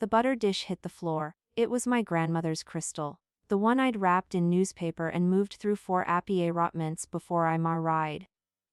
The butter dish hit the floor. It was my grandmother's crystal. The one I'd wrapped in newspaper and moved through 4 appartements before I married.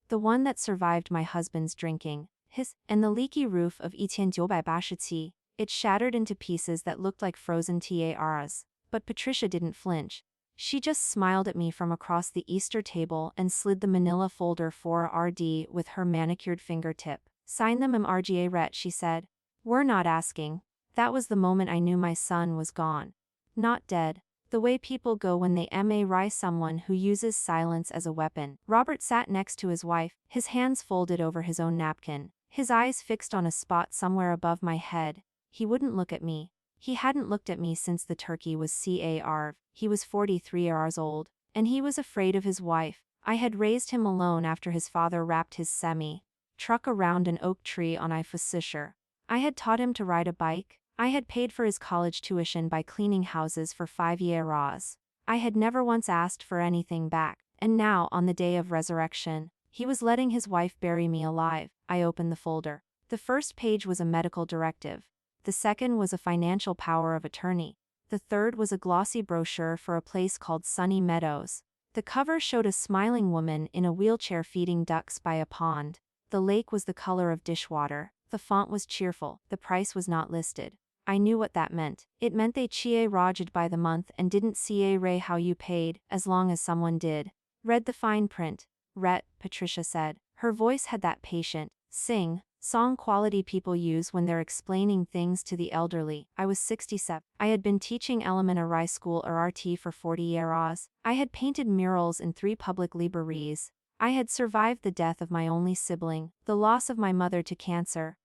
The one that survived my husband's drinking, his, and the leaky roof of 1987. It shattered into pieces that looked like frozen tiaras. But Patricia didn't flinch. She just smiled at me from across the Easter table and slid the manila folder for RD with her manicured fingertip. Sign them MRGA ret, she said. We're not asking. That was the moment I knew my son was gone. Not dead. The way people go when they marry someone who uses silence as a weapon. Robert sat next to his wife, his hands folded over his own napkin, his eyes fixed on a spot somewhere above my head. He wouldn't look at me. He hadn't looked at me since the turkey was carved. He was 43 years old, and he was afraid of his wife. I had raised him alone after his father wrapped his semi-truck around an oak tree on Ifusisher. I had taught him to ride a bike. I had paid for his college tuition by cleaning houses for 5 years. I had never once asked for anything back, and now, on the day of resurrection, he was letting his wife bury me alive. I opened the folder. The first page was a medical directive. The second was a financial power of attorney. The third was a glossy brochure for a place called Sunny Meadows. The cover showed a smiling woman in a wheelchair feeding ducks by a pond. The lake was the color of dishwater. The font was cheerful. The price was not listed. I knew what that meant. It meant they rajed by the month and didn't ray how you paid, as long as someone did. Read the fine print. Ret, Patricia said. Her voice had that patient, song quality people use when they're explaining things to the elderly. I was 67. I had been teaching elementary school or RT for 40 years. I had painted murals in 3 public libraries. I had survived the death of my only sibling, the loss of my mother to cancer,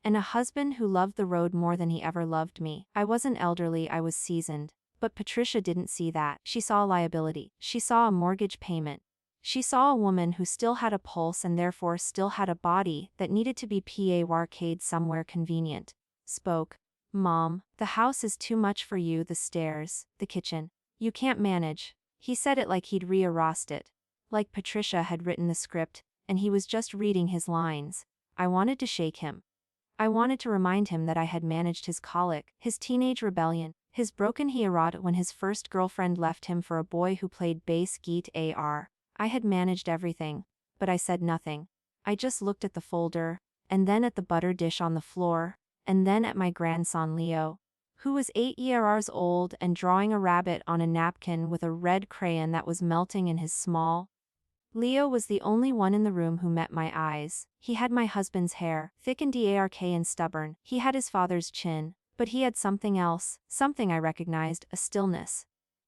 and a husband who loved the road more than he ever loved me. I wasn't elderly, I was seasoned. But Patricia didn't see that. She saw liability. She saw a mortgage payment. She saw a woman who still had a pulse and therefore still had a body that needed to be parked somewhere convenient. Spoke. Mom, the house is too much for you, the stairs, the kitchen. You can't manage. He said it like he'd rearranged it. Like Patricia had written the script, and he was just reading his lines. I wanted to shake him. I wanted to remind him that I had managed his colic, his teenage rebellion, his broken heart when his first girlfriend left him for a boy who played bass guitar. I had managed everything, but I said nothing. I just looked at the folder, and then at the butter dish on the floor, and then at my grandson Leo, who was 8 years old and drawing a rabbit on a napkin with a red crayon that was melting in his small. Leo was the only one in the room who met my eyes. He had my husband's hair, thick and dark and stubborn. He had his father's chin, but he had something else, something I recognized, a stillness.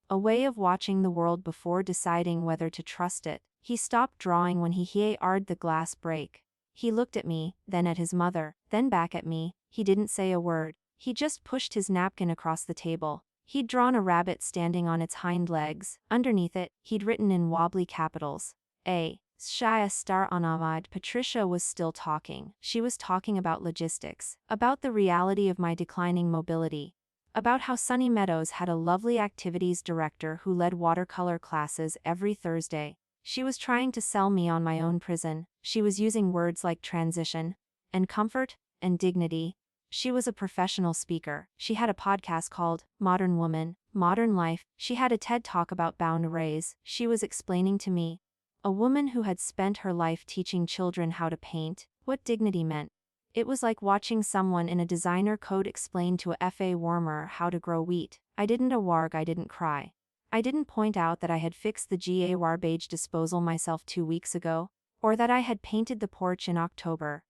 A way of watching the world before deciding whether to trust it. He stopped drawing when he heard the glass break. He looked at me, then at his mother, then back at me. He didn't say a word. He just pushed his napkin across the table. He'd drawn a rabbit standing on its hind legs. Underneath it, he'd written in wobbly capitals, A. Shia star Anamad. Patricia was still talking. She was talking about logistics, about the reality of my declining mobility, about how Sunny Meadows had a lovely activities director who led watercolor classes every Thursday. She was trying to sell me on my own prison. She was using words like transition, and comfort, and dignity. She was a professional speaker. She had a podcast called Modern Woman, Modern Life. She had a TED Talk about boundaries. She was explaining to me, a woman who had spent her life teaching children how to paint, what dignity meant. It was like watching someone in a designer coat explain to a FA warmer how to grow wheat. I didn't warg, I didn't cry. I didn't point out that I had fixed the garbage disposal myself 2 weeks ago, or that I had painted the porch in October.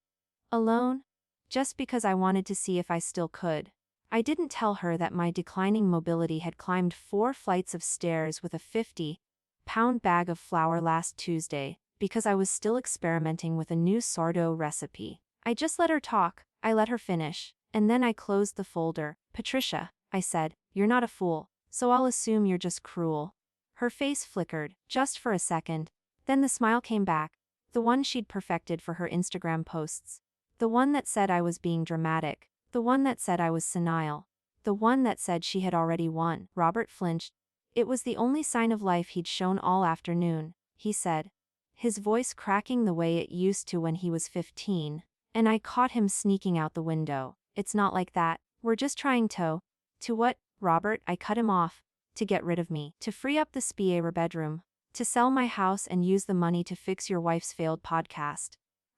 Alone? Just because I wanted to see if I still could. I didn't tell her that my declining mobility had climbed 4 flights of stairs with a 50-pound bag of flour last Tuesday, because I was still experimenting with a new sourdough recipe. I just let her talk. I let her finish, and then I closed the folder. Patricia, I said, you're not a fool, so I'll assume you're just cruel. Her face flickered, just for a second. Then the smile came back, the one she'd perfected for her Instagram posts. The one that said I was being dramatic, the one that said I was senile, the one that said she had already won. Robert flinched. It was the only sign of life he'd shown all afternoon, he said, his voice cracking the way it used to when he was 15. And I caught him sneaking out the window. It's not like that. We're just trying to. To what, Robert? I cut him off. To get rid of me. To free up the spare bedroom. To sell my house and use the money to fix your wife's failed podcast.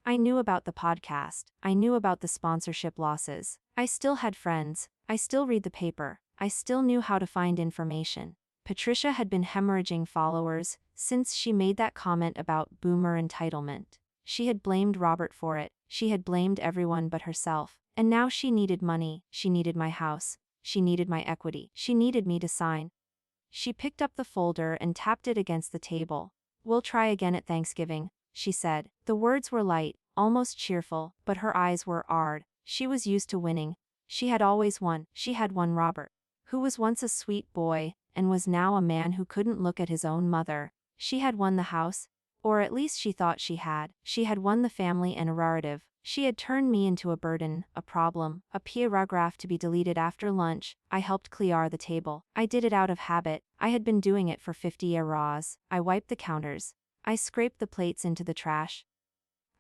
I knew about the podcast. I knew about the sponsorship losses. I still had friends. I still read the paper. I still knew how to find information. Patricia had been hemorrhaging followers since she made that comment about boomer entitlement. She had blamed Robert for it. She had blamed everyone but herself. And now she needed money. She needed my house. She needed my equity. She needed me to sign. She picked up the folder and tapped it against the table. We'll try again at Thanksgiving, she said. The words were light, almost cheerful, but her eyes were hard. She was used to winning. She had always won. She had won Robert, who was once a sweet boy, and was now a man who couldn't look at his own mother. She had won the house, or at least she thought she had. She had won the family and a narrative. She had turned me into a burden, a problem, a paragraph to be deleted after lunch. I helped clear the table. I did it out of habit. I had been doing it for 50 years. I wiped the counters. I scraped the plates into the trash.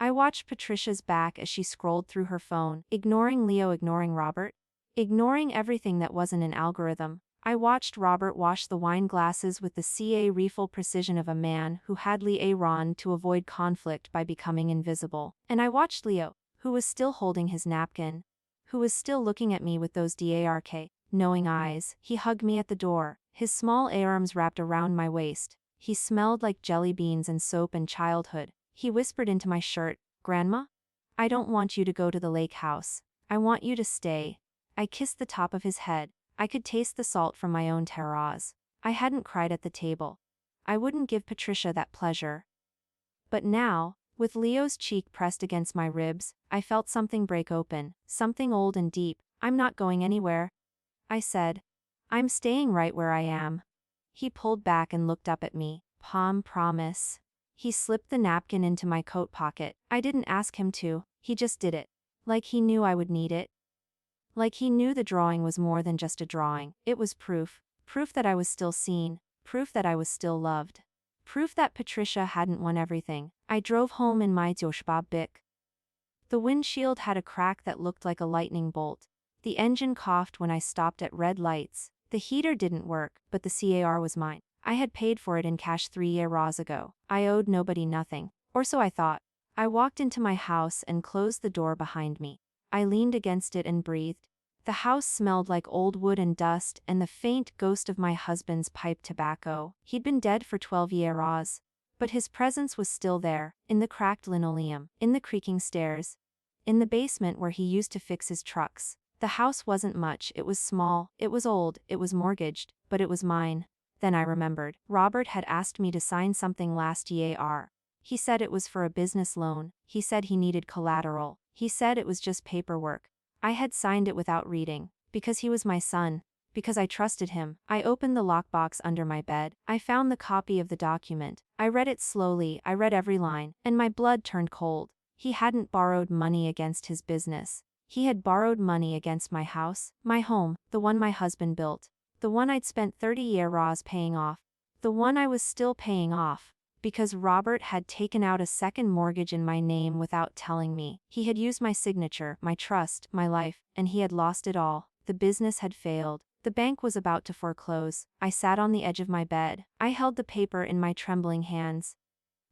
I watched Patricia's back as she scrolled through her phone, ignoring Leo, ignoring Robert, ignoring everything that wasn't an algorithm. I watched Robert wash the wine glasses with the careful precision of a man who had run to avoid conflict by becoming invisible. And I watched Leo, who was still holding his napkin, who was still looking at me with those dark, knowing eyes. He hugged me at the door, his small arms wrapped around my waist. He smelled like jelly beans and soap and childhood. He whispered into my shirt, "Grandma? I don't want you to go to the lake house. I want you to stay." I kissed the top of his head. I could taste the salt from my own terroirs. I hadn't cried at the table. I wouldn't give Patricia that pleasure. But now, with Leo's cheek pressed against my ribs, I felt something break open, something old and deep. "I'm not going anywhere," I said. "I'm staying right where I am." He pulled back and looked up at me. Promise." He slipped the napkin into my coat pocket. I didn't ask him to, he just did it. Like he knew I would need it. Like he knew the drawing was more than just a drawing. It was proof. Proof that I was still seen. Proof that I was still loved. Proof that Patricia hadn't won everything. I drove home in my Joshba Bic. The windshield had a crack that looked like a lightning bolt. The engine coughed when I stopped at red lights. The heater didn't work, but the car was mine. I had paid for it in cash 3 years ago. I owed nobody nothing. Or so I thought. I walked into my house and closed the door behind me. I leaned against it and breathed. The house smelled like old wood and dust and the faint ghost of my husband's pipe tobacco. He'd been dead for 12 years. But his presence was still there, in the cracked linoleum, in the creaking stairs, in the basement where he used to fix his trucks. The house wasn't much, it was small, it was old, it was mortgaged, but it was mine. Then I remembered. Robert had asked me to sign something last year. He said it was for a business loan. He said he needed collateral. He said it was just paperwork. I had signed it without reading, because he was my son, because I trusted him. I opened the lockbox under my bed. I found the copy of the document. I read it slowly, I read every line, and my blood turned cold. He hadn't borrowed money against his business. He had borrowed money against my house, my home, the one my husband built, the one I'd spent 30 years paying off, the one I was still paying off. Because Robert had taken out a second mortgage in my name without telling me. He had used my signature, my trust, my life, and he had lost it all. The business had failed. The bank was about to foreclose. I sat on the edge of my bed. I held the paper in my trembling hands.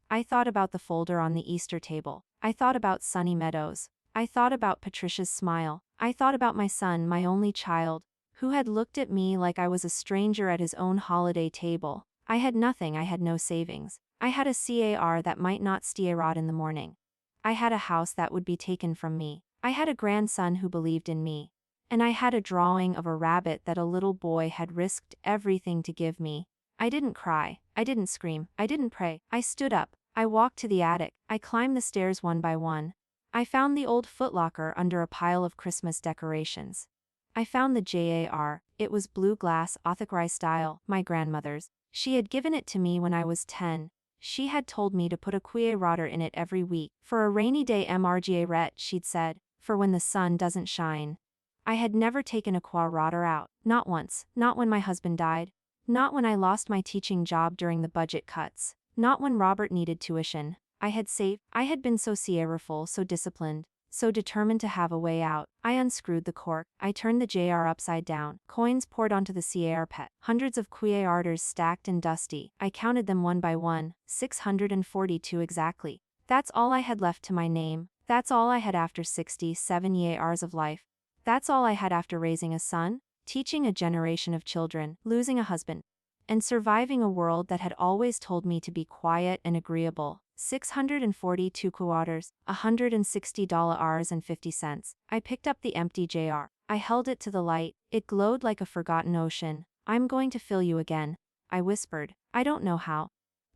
I thought about the folder on the Easter table. I thought about sunny meadows. I thought about Patricia's smile. I thought about my son, my only child, who had looked at me like I was a stranger at his own holiday table. I had nothing, I had no savings. I had a car that might not steer out in the morning. I had a house that would be taken from me. I had a grandson who believed in me. And I had a drawing of a rabbit that a little boy had risked everything to give me. I didn't cry. I didn't scream. I didn't pray. I stood up. I walked to the attic. I climbed the stairs one by one. I found the old footlocker under a pile of Christmas decorations. I found the jar. It was blue glass, Authorized style, my grandmother's. She had given it to me when I was 10. She had told me to put a rotter in it every week. For a rainy day MRGA ret, she'd said, for when the sun doesn't shine. I had never taken a rotter out, not once, not when my husband died, not when I lost my teaching job during the budget cuts, not when Robert needed tuition. I had saved. I had been so careful, so disciplined. so determined to have a way out. I unscrewed the cork. I turned the JR upside down. Coins poured onto the CAR pet. Hundreds of QARs stacked and dusty. I counted them one by one, 642 exactly. That's all I had left to my name. That's all I had after 67 years of life. That's all I had after raising a son, teaching a generation of children, losing a husband, and surviving a world that had always told me to be quiet and agreeable. 642 quarters, $160.50. I picked up the empty JR. I held it to the light. It glowed like a forgotten ocean. I'm going to fill you again, I whispered. I don't know how,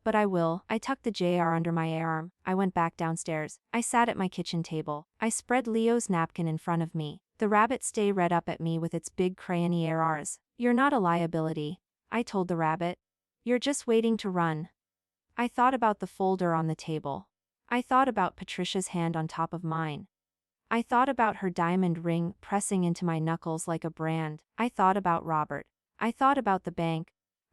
but I will. I tucked the JR under my arm. I went back downstairs. I sat at my kitchen table. I spread Leo's napkin in front of me. The rabbit stay read up at me with its big crayony ARs. You're not a liability, I told the rabbit. You're just waiting to run. I thought about the folder on the table. I thought about Patricia's hand on top of mine. I thought about her diamond ring pressing into my knuckles like a brand. I thought about Robert. I thought about the bank.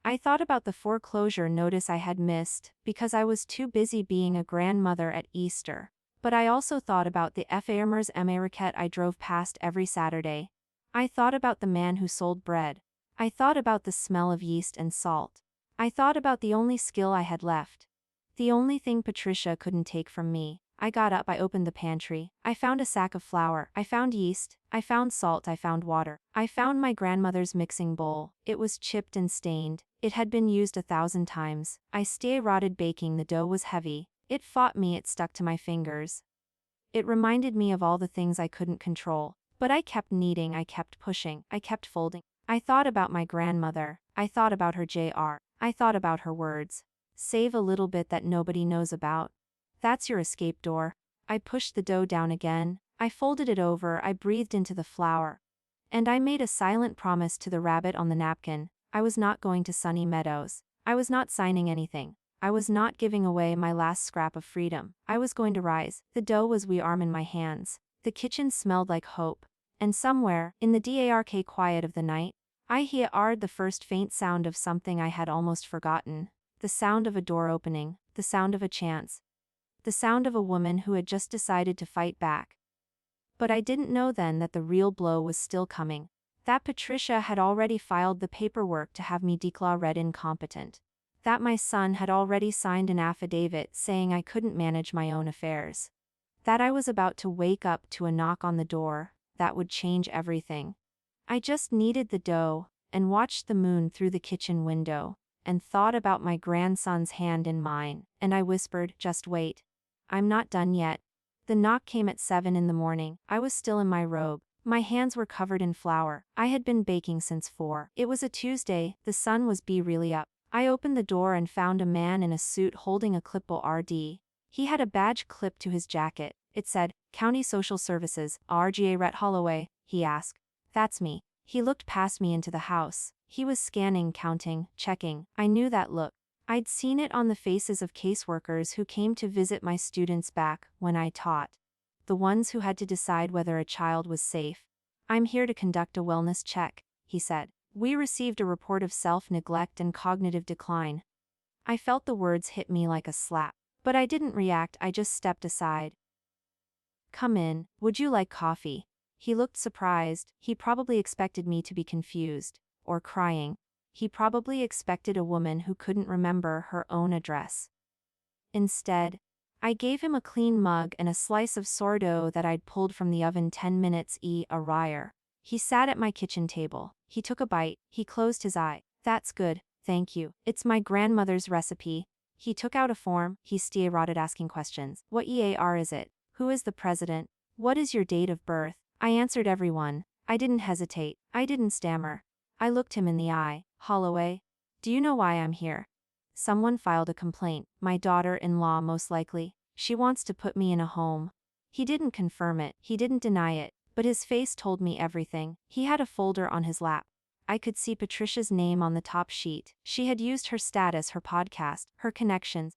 I thought about the foreclosure notice I had missed because I was too busy being a grandmother at Easter. But I also thought about the Farmer's Ameriquette I drove past every Saturday. I thought about the man who sold bread. I thought about the smell of yeast and salt. I thought about the only skill I had left. The only thing Patricia couldn't take from me. I got up, I opened the pantry. I found a sack of flour. I found yeast. I found salt. I found water. I found my grandmother's mixing bowl. It was chipped and stained. It had been used 1,000 times. I rotted baking. The dough was heavy. It fought me. It stuck to my fingers. It reminded me of all the things I couldn't control. But I kept kneading. I kept pushing. I kept folding. I thought about my grandmother. I thought about her JR. I thought about her words. Save a little bit that nobody knows about. That's your escape door. I pushed the dough down again. I folded it over. I breathed into the flour. And I made a silent promise to the rabbit on the napkin. I was not going to Sunny Meadows. I was not signing anything. I was not giving away my last scrap of freedom. I was going to rise. The dough was warm in my hands. The kitchen smelled like hope. And somewhere, in the dark quiet of the night, I heard the first faint sound of something I had almost forgotten. The sound of a door opening. The sound of a chance. The sound of a woman who had just decided to fight back. But I didn't know then that the real blow was still coming. That Patricia had already filed the paperwork to have me declared incompetent. That my son had already signed an affidavit saying I couldn't manage my own affairs. That I was about to wake up to a knock on the door that would change everything. I just needed the dough, and watched the moon through the kitchen window, and thought about my grandson's hand in mine, and I whispered, just wait. I'm not done yet. The knock came at 7 in the morning. I was still in my robe. My hands were covered in flour. I had been baking since 4. It was a Tuesday. The sun was really up. I opened the door and found a man in a suit holding a clipboard. He had a badge clipped to his jacket. It said, County Social Services, RGA Rhett Holloway. He asked. That's me. He looked past me into the house. He was scanning, counting, checking. I knew that look. I'd seen it on the faces of caseworkers who came to visit my students back when I taught. The ones who had to decide whether a child was safe. I'm here to conduct a wellness check, he said. We received a report of self-neglect and cognitive decline. I felt the words hit me like a slap. But I didn't react, I just stepped aside. Come in, would you like coffee? He looked surprised. He probably expected me to be confused, or crying. He probably expected a woman who couldn't remember her own address. Instead, I gave him a clean mug and a slice of sourdough that I'd pulled from the oven 10 minutes prior. He sat at my kitchen table. He took a bite. He closed his eye. That's good, thank you. It's my grandmother's recipe. He took out a form. He started asking questions. What EAR is it? Who is the president? What is your date of birth? I answered everyone. I didn't hesitate. I didn't stammer. I looked him in the eye. Holloway, do you know why I'm here? Someone filed a complaint. My daughter-in-law most likely. She wants to put me in a home. He didn't confirm it. He didn't deny it. But his face told me everything. He had a folder on his lap. I could see Patricia's name on the top sheet. She had used her status, her podcast, her connections.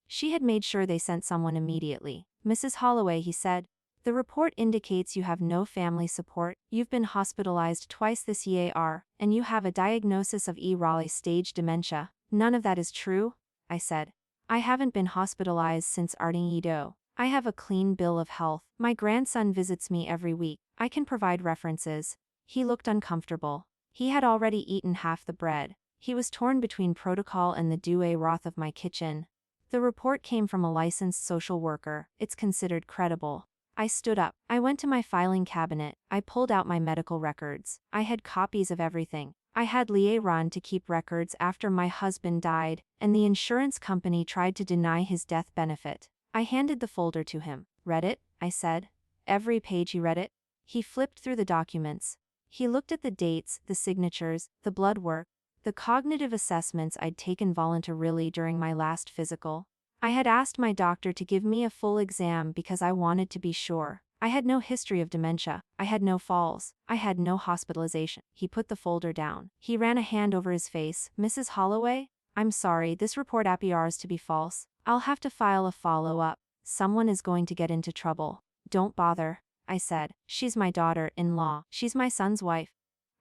She had made sure they sent someone immediately. Mrs. Holloway, he said. The report indicates you have no family support, you've been hospitalized twice this year, and you have a diagnosis of early stage dementia. None of that is true, I said. I haven't been hospitalized since Arting Edo. I have a clean bill of health. My grandson visits me every week. I can provide references. He looked uncomfortable. He had already eaten half the bread. He was torn between protocol and the duet wrath of my kitchen. The report came from a licensed social worker. It's considered credible. I stood up. I went to my filing cabinet. I pulled out my medical records. I had copies of everything. I had run to keep records after my husband died, and the insurance company tried to deny his death benefit. I handed the folder to him. Read it? I said. Every page. He read it. He flipped through the documents. He looked at the dates, the signatures, the blood work, the cognitive assessments I'd taken voluntarily during my last physical. I had asked my doctor to give me a full exam because I wanted to be sure. I had no history of dementia. I had no falls. I had no hospitalization. He put the folder down. He ran a hand over his face. Mrs. Holloway? I'm sorry, this report appears to be false. I'll have to file a follow-up. Someone is going to get into trouble. Don't bother, I said. She's my daughter-in-law. She's my son's wife.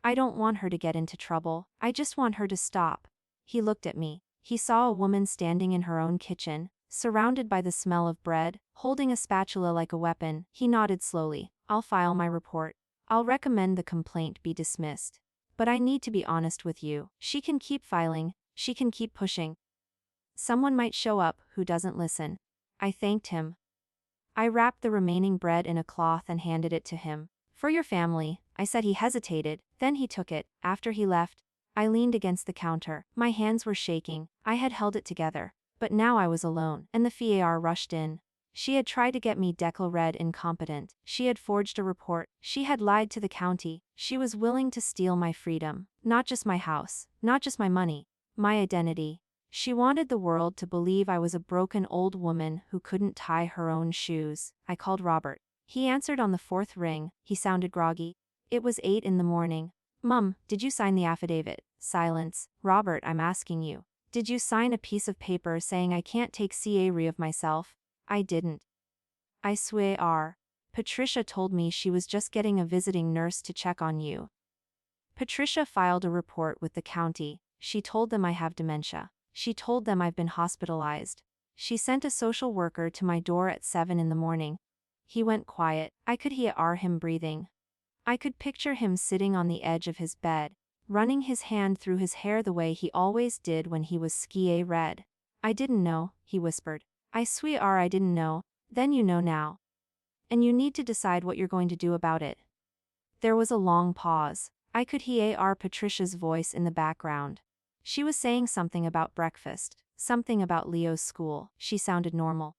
I don't want her to get into trouble. I just want her to stop. He looked at me. He saw a woman standing in her own kitchen, surrounded by the smell of bread, holding a spatula like a weapon. He nodded slowly. I'll file my report. I'll recommend the complaint be dismissed. But I need to be honest with you. She can keep filing. She can keep pushing. Someone might show up who doesn't listen. I thanked him. I wrapped the remaining bread in a cloth and handed it to him. For your family, I said. He hesitated, then he took it. After he left, I leaned against the counter. My hands were shaking. I had held it together. But now I was alone, and the FAR rushed in. She had tried to get me declared incompetent. She had forged a report. She had lied to the county. She was willing to steal my freedom. Not just my house, not just my money, my identity. She wanted the world to believe I was a broken old woman who couldn't tie her own shoes. I called Robert. He answered on the fourth ring. He sounded groggy. It was 8 in the morning. Mum, did you sign the affidavit? Silence. Robert, I'm asking you. Did you sign a piece of paper saying I can't take care of myself? I didn't. I swear. Patricia told me she was just getting a visiting nurse to check on you. Patricia filed a report with the county. She told them I have dementia. She told them I've been hospitalized. She sent a social worker to my door at 7 in the morning. He went quiet. I could hear him breathing. I could picture him sitting on the edge of his bed, running his hand through his hair the way he always did when he was scared. I didn't know, he whispered. I swear I didn't know. Then you know now. And you need to decide what you're going to do about it. There was a long pause. I could hear Patricia's voice in the background. She was saying something about breakfast, something about Leo's school. She sounded normal.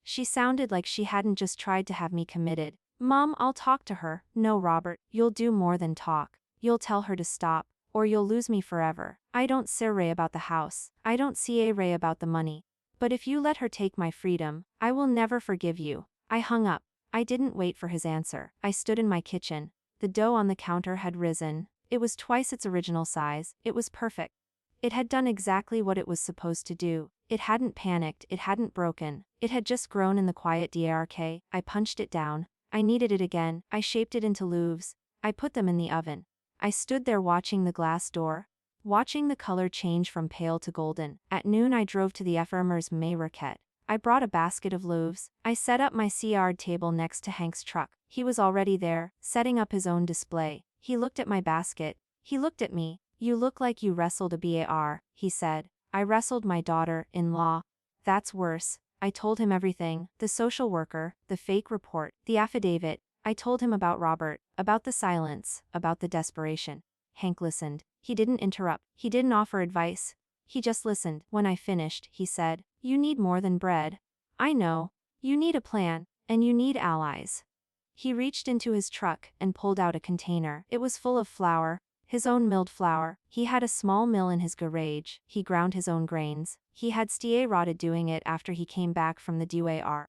She sounded like she hadn't just tried to have me committed. Mom, I'll talk to her. No, Robert, you'll do more than talk. You'll tell her to stop, or you'll lose me forever. I don't say about the house. I don't say about the money. But if you let her take my freedom, I will never forgive you. I hung up. I didn't wait for his answer. I stood in my kitchen. The dough on the counter had risen. It was twice its original size. It was perfect. It had done exactly what it was supposed to do. It hadn't panicked. It hadn't broken. It had just grown in the quiet dark. I punched it down. I kneaded it again. I shaped it into loaves. I put them in the oven. I stood there watching the glass door, watching the color change from pale to golden. At noon I drove to the Effermer's Marquette. I brought a basket of loaves. I set up my card table next to Hank's truck. He was already there, setting up his own display. He looked at my basket. He looked at me. You look like you wrestled a bar, he said. I wrestled my daughter-in-law. That's worse. I told him everything, the social worker, the fake report, the affidavit. I told him about Robert, about the silence, about the desperation. Hank listened. He didn't interrupt. He didn't offer advice. He just listened. When I finished, he said, "You need more than bread. I know. You need a plan, and you need allies." He reached into his truck and pulled out a container. It was full of flour, his own milled flour. He had a small mill in his garage. He ground his own grains. He had started doing it after he came back from the DUAR.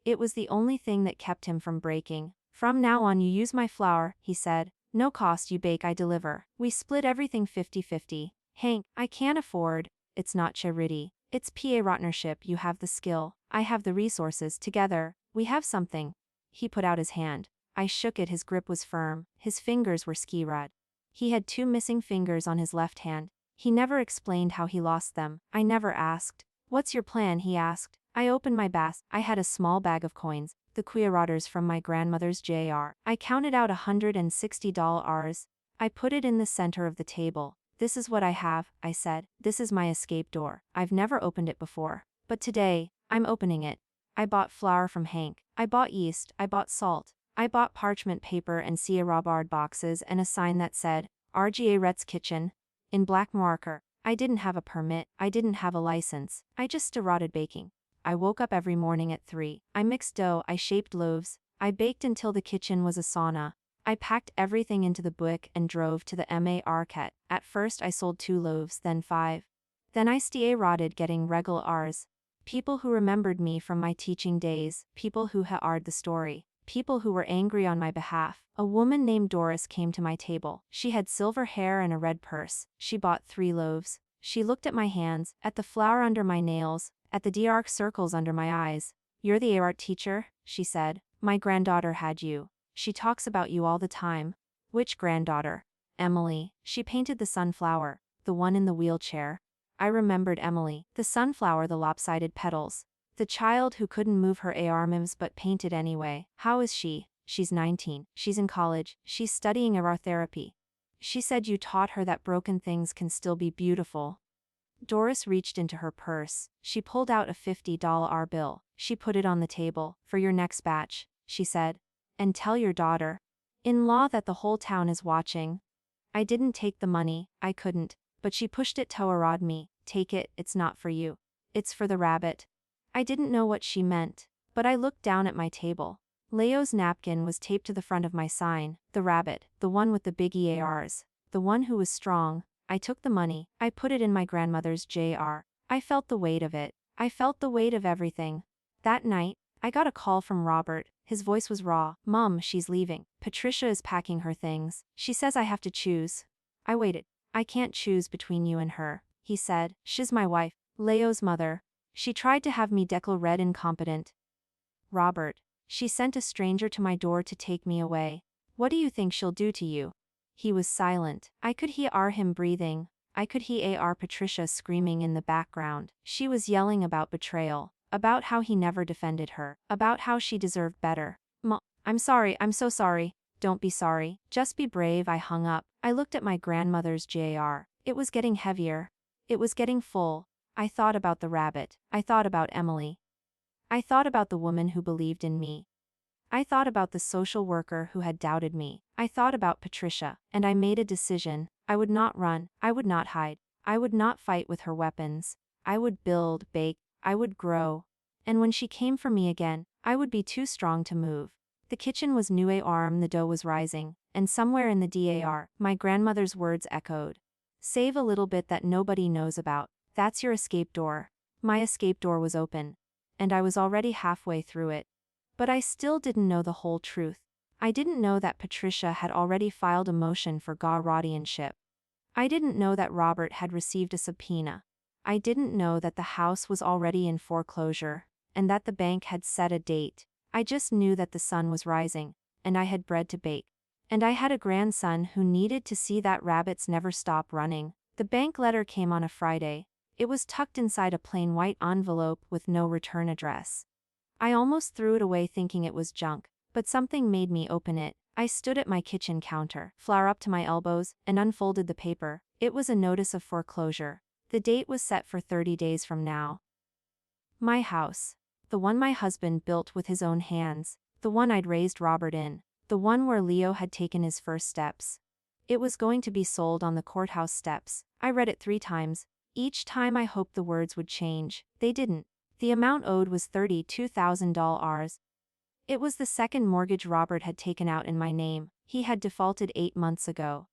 It was the only thing that kept him from breaking. From now on you use my flour, he said. No cost, you bake, I deliver. We split everything 50-50. Hank, I can't afford. It's not charity. It's partnership. You have the skill. I have the resources. Together, we have something. He put out his hand. I shook it. His grip was firm. His fingers were ski-rod. He had 2 missing fingers on his left hand. He never explained how he lost them. I never asked. What's your plan? He asked. I opened my basket. I had a small bag of coins, the cuiratters from my grandmother's jar. I counted out $160. I put it in the center of the table. This is what I have, I said. This is my escape door. I've never opened it before. But today, I'm opening it. I bought flour from Hank. I bought yeast. I bought salt. I bought parchment paper and Robard boxes and a sign that said, RGA Rhett's Kitchen, in black marker. I didn't have a permit. I didn't have a license. I just started baking. I woke up every morning at 3. I mixed dough. I shaped loaves. I baked until the kitchen was a sauna. I packed everything into the buick and drove to the market. At first I sold 2 loaves, then 5. Then I started getting regulars. People who remembered me from my teaching days, people who had heard the story, people who were angry on my behalf. A woman named Doris came to my table. She had silver hair and a red purse. She bought 3 loaves. She looked at my hands, at the flour under my nails, at the dark circles under my eyes. You're the art teacher, she said. My granddaughter had you. She talks about you all the time. Which granddaughter? Emily. She painted the sunflower, the one in the wheelchair. I remembered Emily, the sunflower, the lopsided petals. The child who couldn't move her arms but painted anyway. How is she? She's 19. She's in college. She's studying art therapy. She said you taught her that broken things can still be beautiful. Doris reached into her purse. She pulled out a $50 bill. She put it on the table. For your next batch, she said. And tell your daughter-in-law that the whole town is watching. I didn't take the money. I couldn't. But she pushed it toward me. Take it, it's not for you. It's for the rabbit. I didn't know what she meant. But I looked down at my table. Leo's napkin was taped to the front of my sign. The rabbit, the one with the big ears. The one who was strong. I took the money. I put it in my grandmother's jar. I felt the weight of it. I felt the weight of everything. That night, I got a call from Robert. His voice was raw. Mom, she's leaving. Patricia is packing her things. She says I have to choose. I waited. I can't choose between you and her, he said. She's my wife, Leo's mother. She tried to have me declare red incompetent. Robert. She sent a stranger to my door to take me away. What do you think she'll do to you? He was silent. I could hear him breathing. I could hear Patricia screaming in the background. She was yelling about betrayal, about how he never defended her, about how she deserved better. I'm sorry, I'm so sorry. Don't be sorry, just be brave. I hung up. I looked at my grandmother's jar. It was getting heavier. It was getting full. I thought about the rabbit. I thought about Emily. I thought about the woman who believed in me. I thought about the social worker who had doubted me. I thought about Patricia, and I made a decision. I would not run. I would not hide. I would not fight with her weapons. I would build, bake. I would grow. And when she came for me again, I would be too strong to move. The kitchen was new arm, the dough was rising, and somewhere in the dar, my grandmother's words echoed. Save a little bit that nobody knows about. That's your escape door. My escape door was open. And I was already halfway through it. But I still didn't know the whole truth. I didn't know that Patricia had already filed a motion for guardianship. I didn't know that Robert had received a subpoena. I didn't know that the house was already in foreclosure, and that the bank had set a date. I just knew that the sun was rising, and I had bread to bake. And I had a grandson who needed to see that rabbits never stop running. The bank letter came on a Friday. It was tucked inside a plain white envelope with no return address. I almost threw it away thinking it was junk, but something made me open it. I stood at my kitchen counter, flour up to my elbows, and unfolded the paper. It was a notice of foreclosure. The date was set for 30 days from now. My house. The one my husband built with his own hands. The one I'd raised Robert in. The one where Leo had taken his first steps. It was going to be sold on the courthouse steps. I read it 3 times. Each time I hoped the words would change. They didn't. The amount owed was $32,000. It was the second mortgage Robert had taken out in my name. He had defaulted 8 months ago.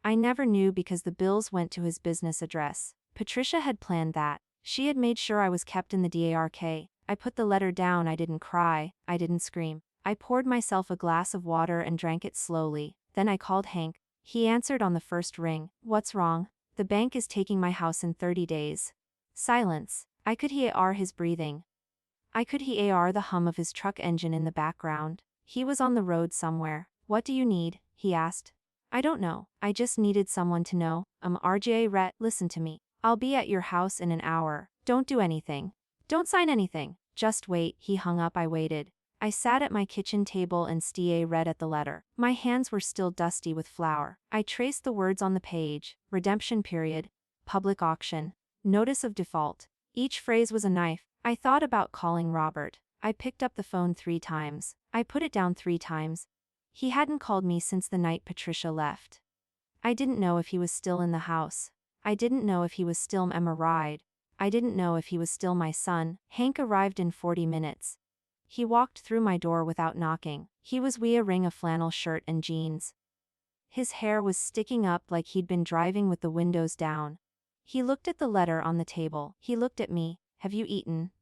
I never knew because the bills went to his business address. Patricia had planned that. She had made sure I was kept in the dark. I put the letter down. I didn't cry. I didn't scream. I poured myself a glass of water and drank it slowly. Then I called Hank. He answered on the first ring. What's wrong? The bank is taking my house in 30 days. Silence. I could hear his breathing. I could hear the hum of his truck engine in the background. He was on the road somewhere. What do you need? He asked. I don't know. I just needed someone to know. RJ Rhett, listen to me. I'll be at your house in an hour. Don't do anything. Don't sign anything. Just wait. He hung up. I waited. I sat at my kitchen table and read at the letter. My hands were still dusty with flour. I traced the words on the page. Redemption period. Public auction. Notice of default. Each phrase was a knife. I thought about calling Robert. I picked up the phone 3 times. I put it down 3 times. He hadn't called me since the night Patricia left. I didn't know if he was still in the house. I didn't know if he was still married. I didn't know if he was still my son. Hank arrived in 40 minutes. He walked through my door without knocking. He was wearing a flannel shirt and jeans. His hair was sticking up like he'd been driving with the windows down. He looked at the letter on the table. He looked at me. Have you eaten?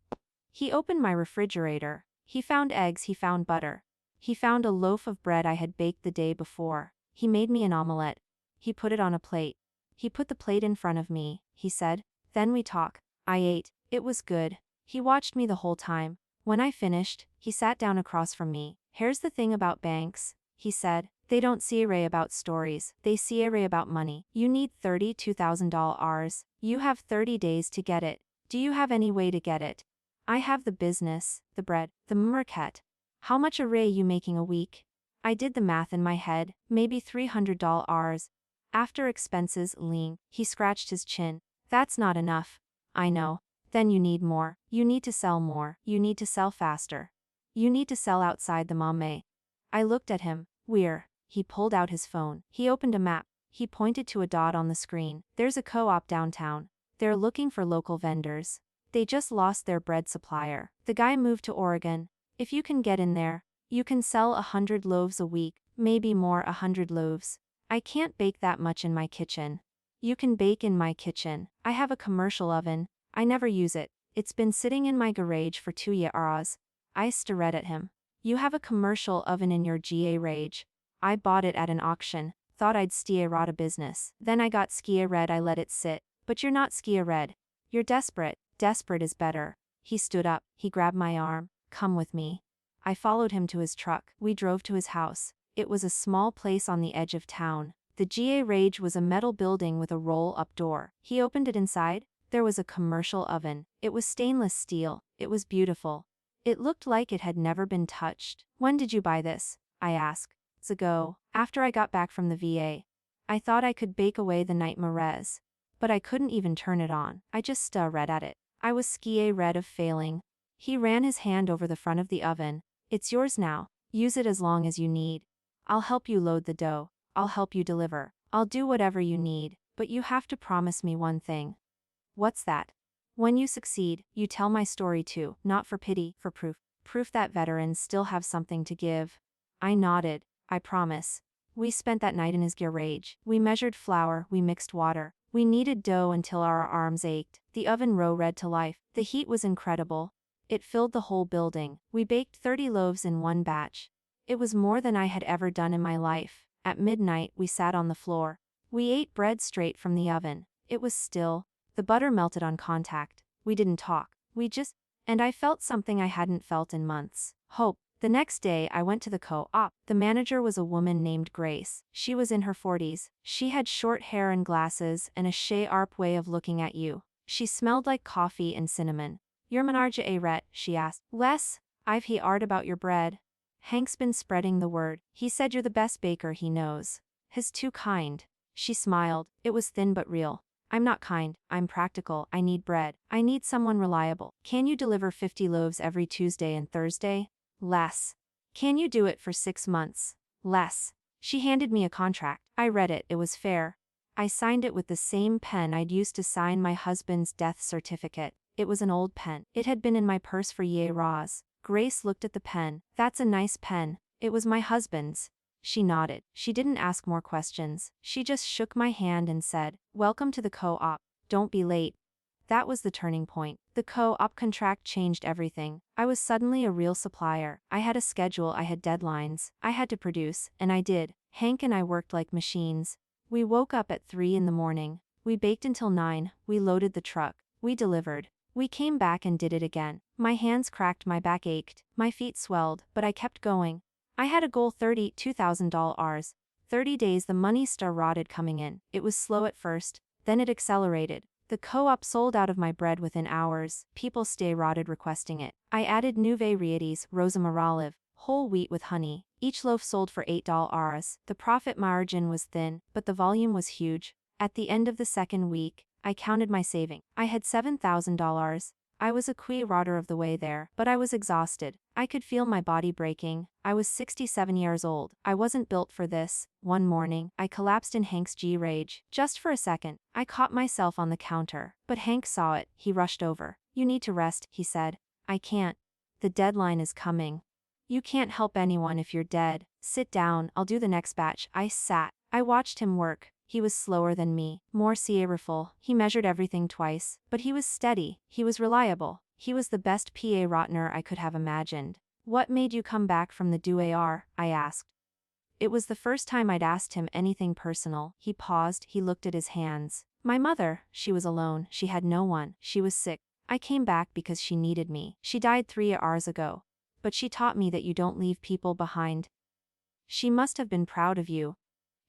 He opened my refrigerator. He found eggs. He found butter. He found a loaf of bread I had baked the day before. He made me an omelette. He put it on a plate. He put the plate in front of me. He said, "Then we talk." I ate. It was good. He watched me the whole time. When I finished, he sat down across from me. "Here's the thing about banks," he said. "They don't CRA about stories. They CRA about money. You need $32,000. You have 30 days to get it. Do you have any way to get it? I have the business, the bread, the market. How much are you making a week?" I did the math in my head. Maybe $300. After expenses, lean. He scratched his chin. "That's not enough." "I know. Then you need more. You need to sell more. You need to sell faster. You need to sell outside the Maumee." I looked at him. He pulled out his phone. He opened a map. He pointed to a dot on the screen. "There's a co-op downtown. They're looking for local vendors. They just lost their bread supplier. The guy moved to Oregon. If you can get in there, you can sell 100 loaves a week, maybe more. 100 loaves. I can't bake that much in my kitchen." "You can bake in my kitchen. I have a commercial oven. I never use it. It's been sitting in my garage for 2 years. I stared at him. "You have a commercial oven in your garage. I bought it at an auction. Thought I'd steer out a business. Then I got scared. I let it sit." "But you're not scared. You're desperate." "Desperate is better." He stood up. He grabbed my arm. "Come with me." I followed him to his truck. We drove to his house. It was a small place on the edge of town. The garage was a metal building with a roll-up door. He opened it. Inside, there was a commercial oven. It was stainless steel. It was beautiful. It looked like it had never been touched. "When did you buy this?" I asked. "Years ago, after I got back from the VA. I thought I could bake away the nightmares. But I couldn't even turn it on. I just stared at it. I was scared of failing." He ran his hand over the front of the oven. "It's yours now. Use it as long as you need. I'll help you load the dough. I'll help you deliver. I'll do whatever you need, but you have to promise me one thing." "What's that?" "When you succeed, you tell my story too, not for pity, for proof. Proof that veterans still have something to give." I nodded. "I promise." We spent that night in his garage. We measured flour, we mixed water. We kneaded dough until our arms ached. The oven roared to life. The heat was incredible. It filled the whole building. We baked 30 loaves in one batch. It was more than I had ever done in my life. At midnight, we sat on the floor. We ate bread straight from the oven. It was still. The butter melted on contact. We didn't talk. And I felt something I hadn't felt in months. Hope. The next day I went to the co-op. The manager was a woman named Grace. She was in her 40s. She had short hair and glasses and a sharp way of looking at you. She smelled like coffee and cinnamon. "Your menarge a ret?" she asked. "Les, I've heard about your bread. Hank's been spreading the word. He said you're the best baker he knows. He's too kind." She smiled. It was thin but real. "I'm not kind, I'm practical. I need bread. I need someone reliable. Can you deliver 50 loaves every Tuesday and Thursday?" "Less." "Can you do it for 6 months?" "Less." She handed me a contract. I read it. It was fair. I signed it with the same pen I'd used to sign my husband's death certificate. It was an old pen. It had been in my purse for years. Grace looked at the pen. "That's a nice pen." It was my husband's. She nodded. She didn't ask more questions. She just shook my hand and said, "Welcome to the co-op. Don't be late." That was the turning point. The co-op contract changed everything. I was suddenly a real supplier. I had a schedule, I had deadlines. I had to produce, and I did. Hank and I worked like machines. We woke up at 3 in the morning. We baked until 9. We loaded the truck. We delivered. We came back and did it again. My hands cracked, my back ached, my feet swelled, but I kept going. I had a goal: $32,000. 30 days. The money started coming in. It was slow at first, then it accelerated. The co-op sold out of my bread within hours. People stay rotted requesting it. I added Nouveau Rieties, Rosa whole wheat with honey. Each loaf sold for $8. The profit margin was thin, but the volume was huge. At the end of the second week, I counted my saving. I had $7,000. I was a quarter of the way there, but I was exhausted. I could feel my body breaking. I was 67 years old. I wasn't built for this. One morning, I collapsed in Hank's rage. Just for a second, I caught myself on the counter. But Hank saw it. He rushed over. "You need to rest," he said. "I can't. The deadline is coming. You can't help anyone if you're dead. Sit down, I'll do the next batch." I sat. I watched him work. He was slower than me, more careful. He measured everything twice, but he was steady. He was reliable. He was the best PA Rotner I could have imagined. "What made you come back from the DUAR?" I asked. It was the first time I'd asked him anything personal. He paused, he looked at his hands. "My mother, she was alone, she had no one, she was sick. I came back because she needed me. She died 3 years ago. But she taught me that you don't leave people behind. She must have been proud of you."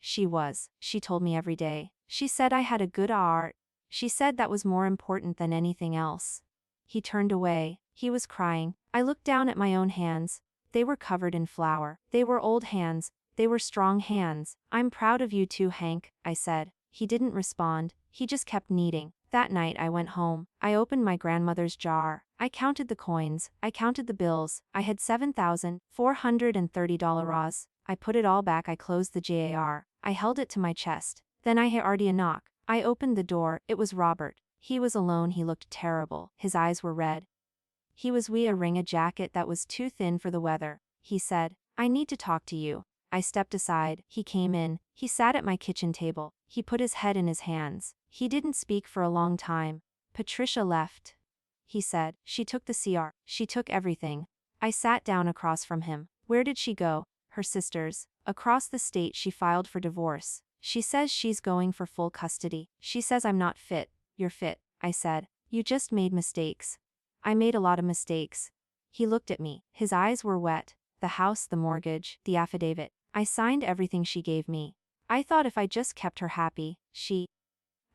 She was. She told me every day. She said I had a good heart. She said that was more important than anything else. He turned away. He was crying. I looked down at my own hands. They were covered in flour. They were old hands. They were strong hands. "I'm proud of you too, Hank," I said. He didn't respond. He just kept kneading. That night I went home. I opened my grandmother's jar. I counted the coins. I counted the bills. I had $7,430. I put it all back. I closed the jar. I held it to my chest. Then I heard a knock. I opened the door. It was Robert. He was alone. He looked terrible. His eyes were red. He was wearing a jacket that was too thin for the weather. He said, "I need to talk to you." I stepped aside. He came in. He sat at my kitchen table. He put his head in his hands. He didn't speak for a long time. "Patricia left," he said. "She took the CR. She took everything." I sat down across from him. "Where did she go?" "Her sisters. Across the state. She filed for divorce. She says she's going for full custody. She says I'm not fit." "You're fit," I said. "You just made mistakes." "I made a lot of mistakes." He looked at me. His eyes were wet. "The house, the mortgage, the affidavit. I signed everything she gave me. I thought if I just kept her happy,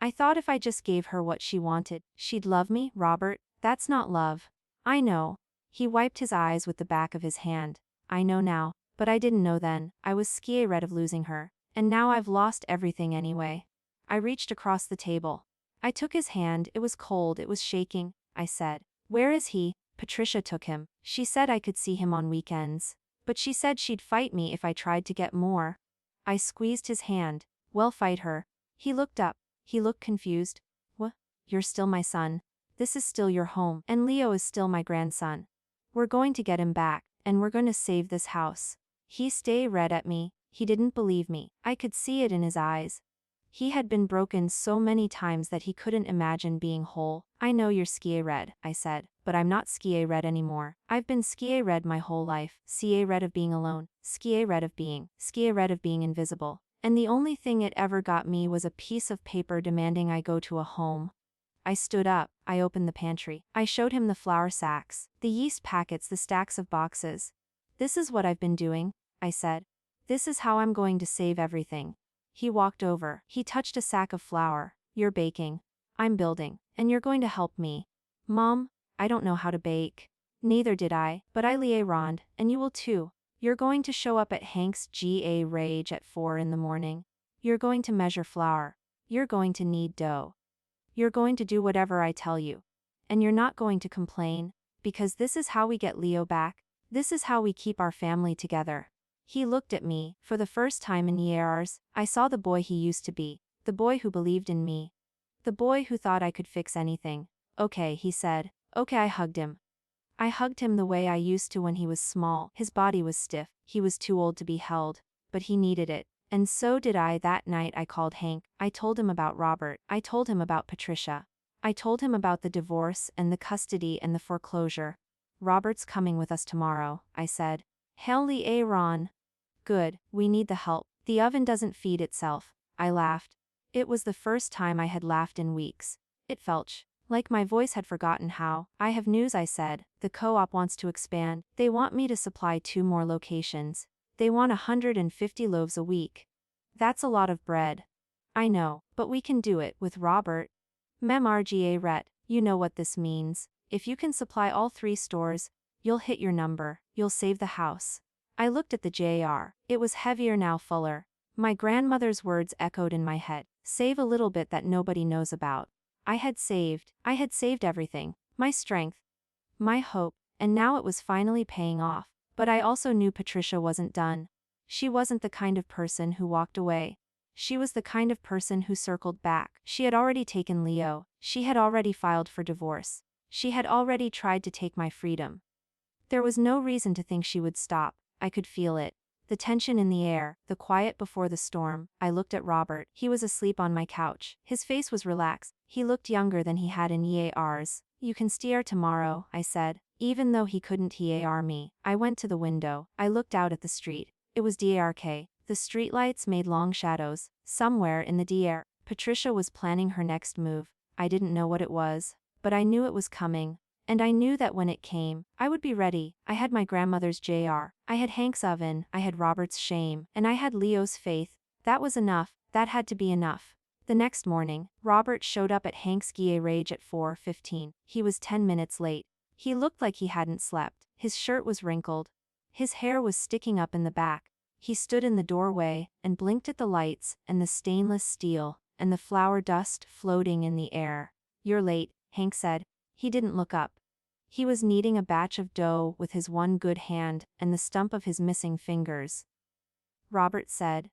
I thought if I just gave her what she wanted, she'd love me." "Robert, that's not love." "I know." He wiped his eyes with the back of his hand. "I know now, but I didn't know then. I was scared of losing her. And now I've lost everything anyway." I reached across the table. I took his hand. It was cold. It was shaking. I said, "Where is he?" "Patricia took him. She said I could see him on weekends. But she said she'd fight me if I tried to get more." I squeezed his hand. "Well, fight her." He looked up. He looked confused. "What? You're still my son. This is still your home. And Leo is still my grandson. We're going to get him back, and we're going to save this house." He stared at me. He didn't believe me. I could see it in his eyes. He had been broken so many times that he couldn't imagine being whole. "I know you're scared," I said, "but I'm not scared anymore. I've been scared my whole life. Scared of being alone. Scared of being invisible. And the only thing it ever got me was a piece of paper demanding I go to a home." I stood up. I opened the pantry. I showed him the flour sacks, the yeast packets, the stacks of boxes. "This is what I've been doing," I said. "This is how I'm going to save everything." He walked over. He touched a sack of flour. "You're baking." "I'm building. And you're going to help me." "Mom, I don't know how to bake." "Neither did I, but I learned, and you will too. You're going to show up at Hank's garage at 4 in the morning. You're going to measure flour. You're going to knead dough. You're going to do whatever I tell you. And you're not going to complain, because this is how we get Leo back. This is how we keep our family together." He looked at me. For the first time in years, I saw the boy he used to be. The boy who believed in me. The boy who thought I could fix anything. "Okay," he said. "Okay." I hugged him. I hugged him the way I used to when he was small. His body was stiff. He was too old to be held. But he needed it. And so did I. That night I called Hank. I told him about Robert. I told him about Patricia. I told him about the divorce and the custody and the foreclosure. "Robert's coming with us tomorrow," I said. "Hell, Aaron. Good, we need the help. The oven doesn't feed itself." I laughed. It was the first time I had laughed in weeks. It felt like my voice had forgotten how. "I have news," I said. "The co-op wants to expand. They want me to supply 2 more locations. They want 150 loaves a week. That's a lot of bread." "I know, but we can do it with Robert." Memrga ret, you know what this means. If you can supply all 3 stores, you'll hit your number, you'll save the house. I looked at the jar. It was heavier now, fuller. My grandmother's words echoed in my head. Save a little bit that nobody knows about. I had saved everything. My strength. My hope, and now it was finally paying off. But I also knew Patricia wasn't done. She wasn't the kind of person who walked away. She was the kind of person who circled back. She had already taken Leo. She had already filed for divorce. She had already tried to take my freedom. There was no reason to think she would stop. I could feel it. The tension in the air, the quiet before the storm. I looked at Robert. He was asleep on my couch. His face was relaxed. He looked younger than he had in years. You can steer tomorrow, I said. Even though he couldn't hear me, I went to the window. I looked out at the street. It was dark. The streetlights made long shadows. Somewhere in the DR, Patricia was planning her next move. I didn't know what it was, but I knew it was coming. And I knew that when it came, I would be ready. I had my grandmother's jar. I had Hank's oven. I had Robert's shame. And I had Leo's faith. That was enough. That had to be enough. The next morning, Robert showed up at Hank's garage at 4:15. He was 10 minutes late. He looked like he hadn't slept. His shirt was wrinkled. His hair was sticking up in the back. He stood in the doorway and blinked at the lights and the stainless steel and the flour dust floating in the air. You're late, Hank said. He didn't look up. He was kneading a batch of dough with his one good hand and the stump of his missing fingers. Robert said,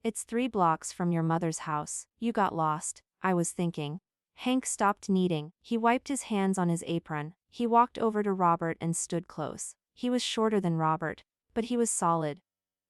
"It's 3 blocks from your mother's house. You got lost." I was thinking. Hank stopped kneading. He wiped his hands on his apron. He walked over to Robert and stood close. He was shorter than Robert, but he was solid.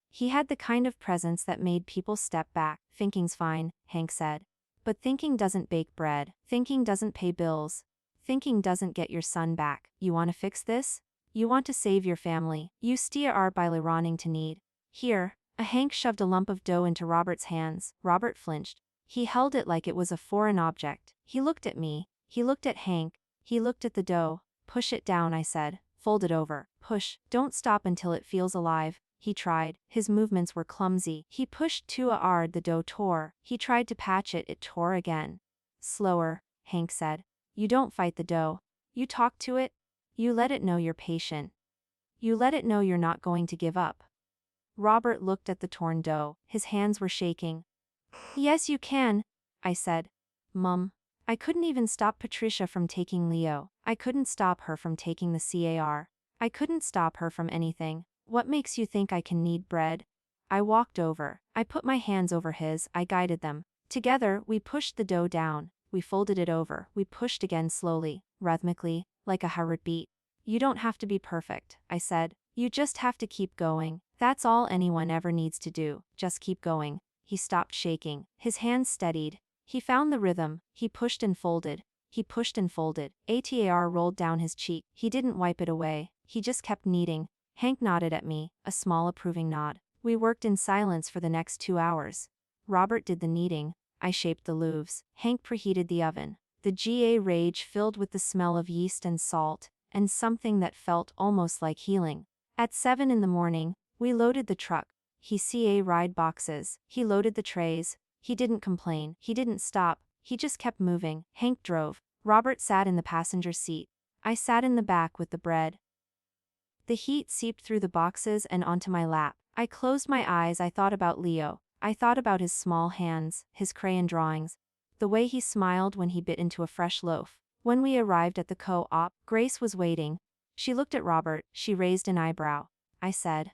He had the kind of presence that made people step back. "Thinking's fine," Hank said. "But thinking doesn't bake bread. Thinking doesn't pay bills. Thinking doesn't get your son back. You want to fix this? You want to save your family. You steer by running to need. Here." Hank shoved a lump of dough into Robert's hands. Robert flinched. He held it like it was a foreign object. He looked at me. He looked at Hank. He looked at the dough. "Push it down," I said. "Fold it over. Push. Don't stop until it feels alive." He tried. His movements were clumsy. He pushed too hard, the dough tore. He tried to patch it, it tore again. "Slower," Hank said. "You don't fight the dough. You talk to it. You let it know you're patient. You let it know you're not going to give up." Robert looked at the torn dough. His hands were shaking. "Yes, you can," I said. "Mum, I couldn't even stop Patricia from taking Leo. I couldn't stop her from taking the car. I couldn't stop her from anything. What makes you think I can knead bread?" I walked over. I put my hands over his. I guided them. Together, we pushed the dough down. We folded it over. We pushed again slowly, rhythmically, like a heartbeat. "You don't have to be perfect," I said. "You just have to keep going. That's all anyone ever needs to do. Just keep going." He stopped shaking. His hands steadied. He found the rhythm. He pushed and folded. He pushed and folded. ATAR rolled down his cheek. He didn't wipe it away. He just kept kneading. Hank nodded at me, a small approving nod. We worked in silence for the next 2 hours. Robert did the kneading. I shaped the loaves. Hank preheated the oven. The garage filled with the smell of yeast and salt, and something that felt almost like healing. At 7 in the morning, we loaded the truck. He ride boxes. He loaded the trays. He didn't complain. He didn't stop. He just kept moving. Hank drove. Robert sat in the passenger seat. I sat in the back with the bread. The heat seeped through the boxes and onto my lap. I closed my eyes. I thought about Leo. I thought about his small hands, his crayon drawings, the way he smiled when he bit into a fresh loaf. When we arrived at the co-op, Grace was waiting. She looked at Robert. She raised an eyebrow. I said,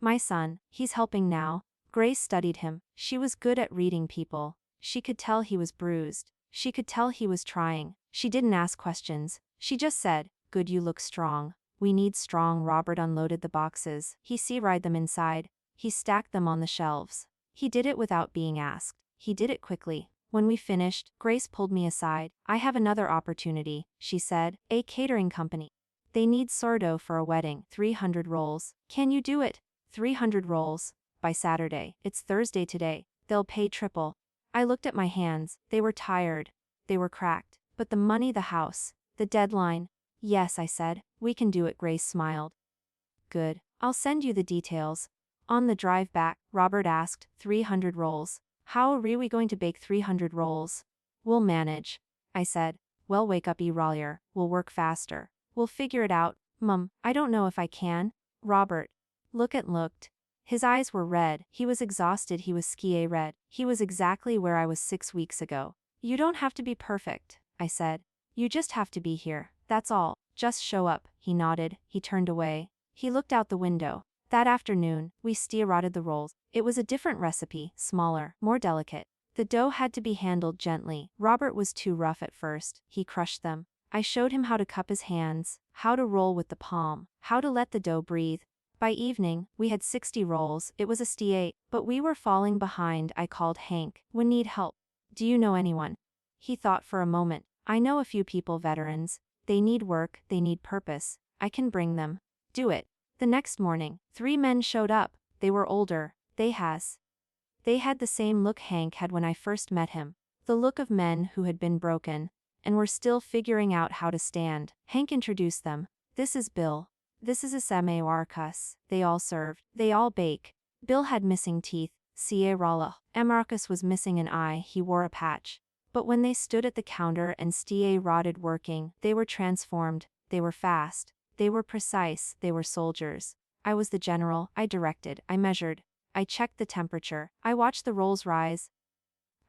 "My son, he's helping now." Grace studied him. She was good at reading people. She could tell he was bruised. She could tell he was trying. She didn't ask questions. She just said, "Good, you look strong." "We need strong." Robert unloaded the boxes. He ride them inside. He stacked them on the shelves. He did it without being asked. He did it quickly. When we finished, Grace pulled me aside. "I have another opportunity," she said. "A catering company. They need sourdough for a wedding. 300 rolls. Can you do it?" 300 rolls. By Saturday. It's Thursday today. They'll pay triple. I looked at my hands. They were tired. They were cracked. But the money, the house, the deadline. "Yes," I said. "We can do it." Grace smiled. "Good. I'll send you the details." On the drive back, Robert asked, 300 rolls. "How are we going to bake 300 rolls?" "We'll manage." I said. Well, wake up, Rollier. We'll work faster. We'll figure it out. Mum, I don't know if I can. Robert looked. His eyes were red. He was exhausted. He was sky red. He was exactly where I was 6 weeks ago. You don't have to be perfect, I said. You just have to be here. That's all. Just show up. He nodded. He turned away. He looked out the window. That afternoon, we stirred the rolls. It was a different recipe, smaller, more delicate. The dough had to be handled gently. Robert was too rough at first. He crushed them. I showed him how to cup his hands, how to roll with the palm, how to let the dough breathe. By evening, we had 60 rolls. It was a stie, but we were falling behind. I called Hank. We need help. Do you know anyone? He thought for a moment. I know a few people, veterans. They need work, they need purpose. I can bring them. Do it. The next morning, 3 men showed up. They were older. They had the same look Hank had when I first met him. The look of men who had been broken, and were still figuring out how to stand. Hank introduced them. This is Bill. This is Isame Arcus. They all served. They all bake. Bill had missing teeth. Sierra. Marcus was missing an eye. He wore a patch. But when they stood at the counter and rotted working, they were transformed. They were fast. They were precise. They were soldiers. I was the general. I directed. I measured. I checked the temperature. I watched the rolls rise.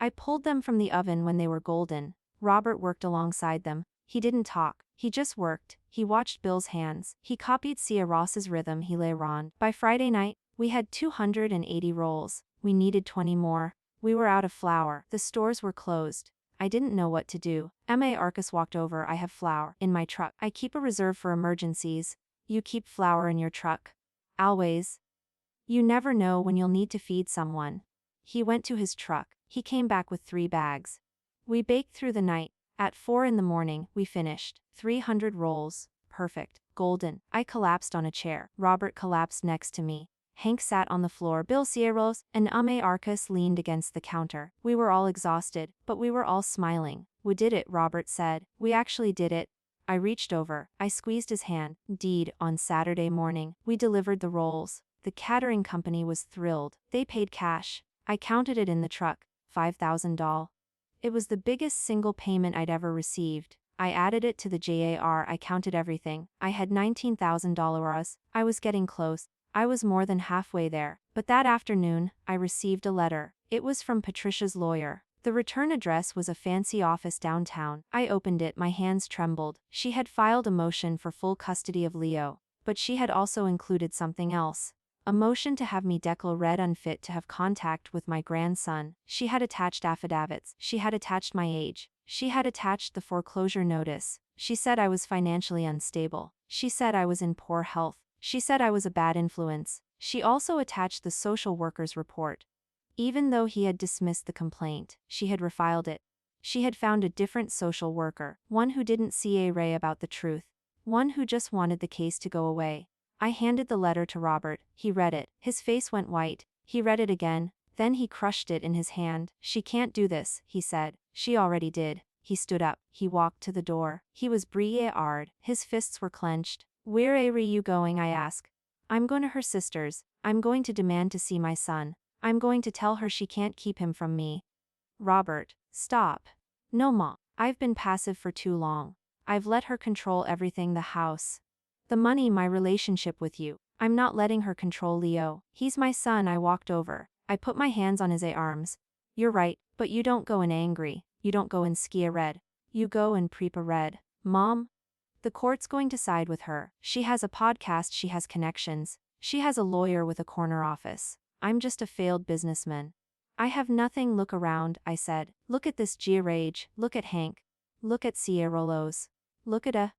I pulled them from the oven when they were golden. Robert worked alongside them. He didn't talk. He just worked. He watched Bill's hands. He copied Sierra's rhythm. He lay around. By Friday night, we had 280 rolls. We needed 20 more. We were out of flour. The stores were closed. I didn't know what to do. Arcus walked over. I have flour in my truck. I keep a reserve for emergencies. You keep flour in your truck. Always. You never know when you'll need to feed someone. He went to his truck. He came back with 3 bags. We baked through the night. At 4 in the morning, we finished. 300 rolls. Perfect. Golden. I collapsed on a chair. Robert collapsed next to me. Hank sat on the floor. Bill Sierros and Arcus leaned against the counter. We were all exhausted, but we were all smiling. We did it, Robert said. We actually did it. I reached over. I squeezed his hand. Indeed, on Saturday morning, we delivered the rolls. The catering company was thrilled. They paid cash. I counted it in the truck. $5,000. It was the biggest single payment I'd ever received. I added it to the JAR. I counted everything. I had $19,000. I was getting close. I was more than halfway there. But that afternoon, I received a letter. It was from Patricia's lawyer. The return address was a fancy office downtown. I opened it. My hands trembled. She had filed a motion for full custody of Leo. But she had also included something else. A motion to have me declared unfit to have contact with my grandson. She had attached affidavits. She had attached my age. She had attached the foreclosure notice. She said I was financially unstable. She said I was in poor health. She said I was a bad influence. She also attached the social worker's report. Even though he had dismissed the complaint, she had refiled it. She had found a different social worker, one who didn't see a ray about the truth, one who just wanted the case to go away. I handed the letter to Robert. He read it. His face went white. He read it again. Then he crushed it in his hand. She can't do this, he said. She already did. He stood up. He walked to the door. He was brilliant. His fists were clenched. Where are you going? I asked. I'm going to her sister's. I'm going to demand to see my son. I'm going to tell her she can't keep him from me. Robert, stop. No, Ma. I've been passive for too long. I've let her control everything, the house, the money, my relationship with you. I'm not letting her control Leo. He's my son. I walked over. I put my hands on his arms. You're right, but you don't go in angry. You don't go in skia red. You go in prepa red. Mom? The court's going to side with her. She has a podcast. She has connections. She has a lawyer with a corner office. I'm just a failed businessman. I have nothing. Look around, I said. Look at this rage. Look at Hank. Look at Sierra. Look at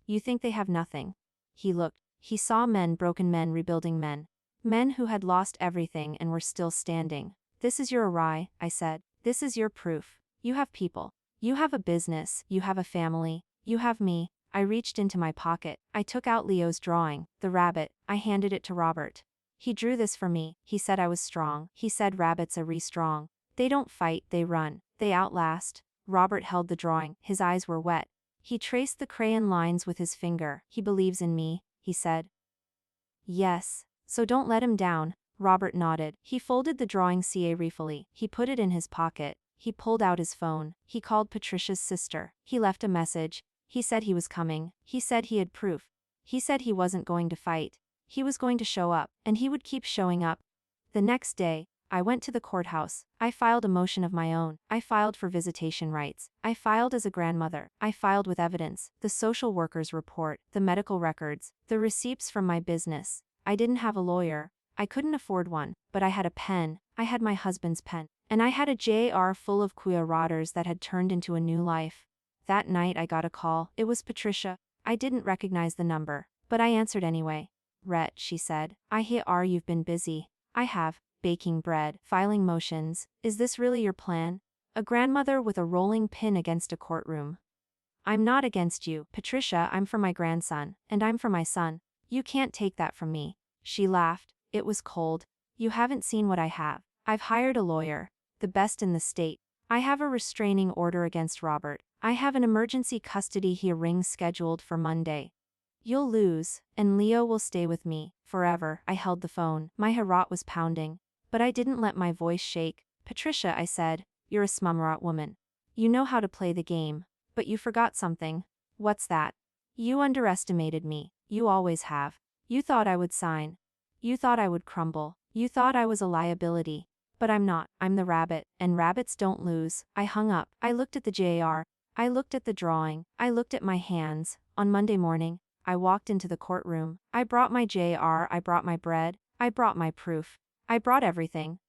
You think they have nothing? He looked. He saw men, broken men, rebuilding men. Men who had lost everything and were still standing. This is your Arai, I said. This is your proof. You have people. You have a business. You have a family. You have me. I reached into my pocket. I took out Leo's drawing, the rabbit. I handed it to Robert. He drew this for me. He said I was strong. He said rabbits are strong. They don't fight, they run. They outlast. Robert held the drawing. His eyes were wet. He traced the crayon lines with his finger. He believes in me, he said. Yes. So don't let him down. Robert nodded. He folded the drawing carefully. He put it in his pocket. He pulled out his phone. He called Patricia's sister. He left a message. He said he was coming. He said he had proof. He said he wasn't going to fight. He was going to show up, and he would keep showing up. The next day, I went to the courthouse. I filed a motion of my own. I filed for visitation rights. I filed as a grandmother. I filed with evidence, the social worker's report, the medical records, the receipts from my business. I didn't have a lawyer. I couldn't afford one, but I had a pen. I had my husband's pen. And I had a jar full of cuiratters that had turned into a new life. That night I got a call. It was Patricia. I didn't recognize the number, but I answered anyway. Rhett, she said, I hear you've been busy. I have. Baking bread, filing motions. Is this really your plan? A grandmother with a rolling pin against a courtroom. I'm not against you, Patricia, I'm for my grandson, and I'm for my son. You can't take that from me. She laughed. It was cold. You haven't seen what I have. I've hired a lawyer, the best in the state. I have a restraining order against Robert. I have an emergency custody hearing scheduled for Monday. You'll lose, and Leo will stay with me, forever. I held the phone. My heart was pounding. But I didn't let my voice shake. Patricia, I said, you're a smart woman. You know how to play the game. But you forgot something. What's that? You underestimated me. You always have. You thought I would sign. You thought I would crumble. You thought I was a liability. But I'm not. I'm the rabbit, and rabbits don't lose. I hung up. I looked at the jar. I looked at the drawing. I looked at my hands. On Monday morning, I walked into the courtroom. I brought my jar. I brought my bread. I brought my proof. I brought everything.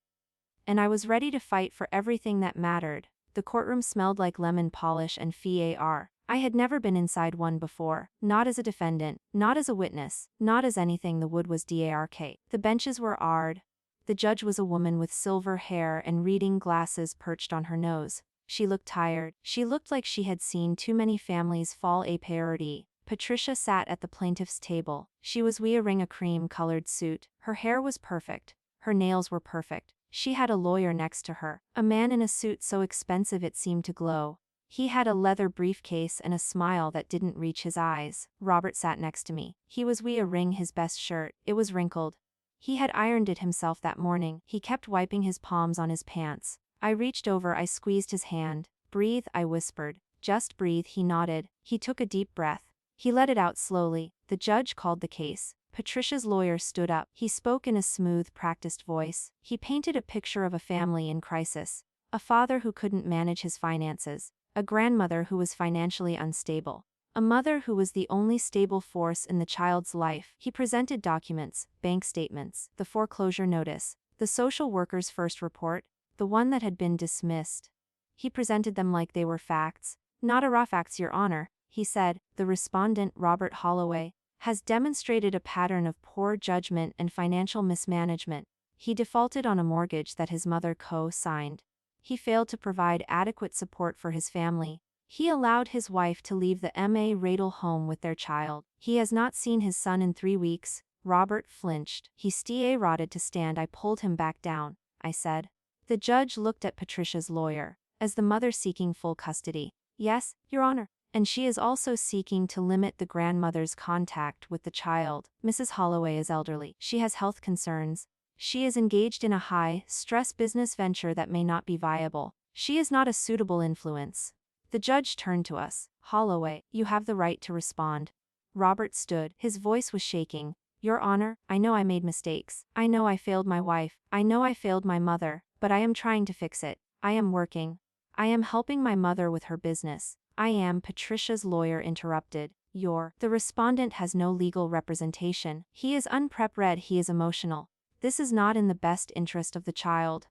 And I was ready to fight for everything that mattered. The courtroom smelled like lemon polish and FAR. I had never been inside one before, not as a defendant, not as a witness, not as anything. The wood was dark. The benches were ard. The judge was a woman with silver hair and reading glasses perched on her nose. She looked tired. She looked like she had seen too many families fall apart. Patricia sat at the plaintiff's table. She was wearing a cream-colored suit. Her hair was perfect. Her nails were perfect. She had a lawyer next to her, a man in a suit so expensive it seemed to glow. He had a leather briefcase and a smile that didn't reach his eyes. Robert sat next to me. He was wearing his best shirt. It was wrinkled. He had ironed it himself that morning. He kept wiping his palms on his pants. I reached over. I squeezed his hand. Breathe, I whispered. Just breathe, he nodded. He took a deep breath. He let it out slowly. The judge called the case. Patricia's lawyer stood up. He spoke in a smooth, practiced voice. He painted a picture of a family in crisis. A father who couldn't manage his finances. A grandmother who was financially unstable. A mother who was the only stable force in the child's life. He presented documents, bank statements, the foreclosure notice, the social worker's first report, the one that had been dismissed. He presented them like they were facts. Not a raw facts, Your Honor, he said. The respondent, Robert Holloway, has demonstrated a pattern of poor judgment and financial mismanagement. He defaulted on a mortgage that his mother co-signed. He failed to provide adequate support for his family. He allowed his wife to leave the Radel home with their child. He has not seen his son in 3 weeks. Robert flinched. He started to stand. I pulled him back down. I said. The judge looked at Patricia's lawyer. As the mother seeking full custody. Yes, Your Honor. And she is also seeking to limit the grandmother's contact with the child. Mrs. Holloway is elderly. She has health concerns. She is engaged in a high-stress business venture that may not be viable. She is not a suitable influence. The judge turned to us. Holloway, you have the right to respond. Robert stood. His voice was shaking. Your Honor, I know I made mistakes. I know I failed my wife. I know I failed my mother. But I am trying to fix it. I am working. I am helping my mother with her business. I am. Patricia's lawyer interrupted. The respondent has no legal representation. He is unprepared. He is emotional. This is not in the best interest of the child.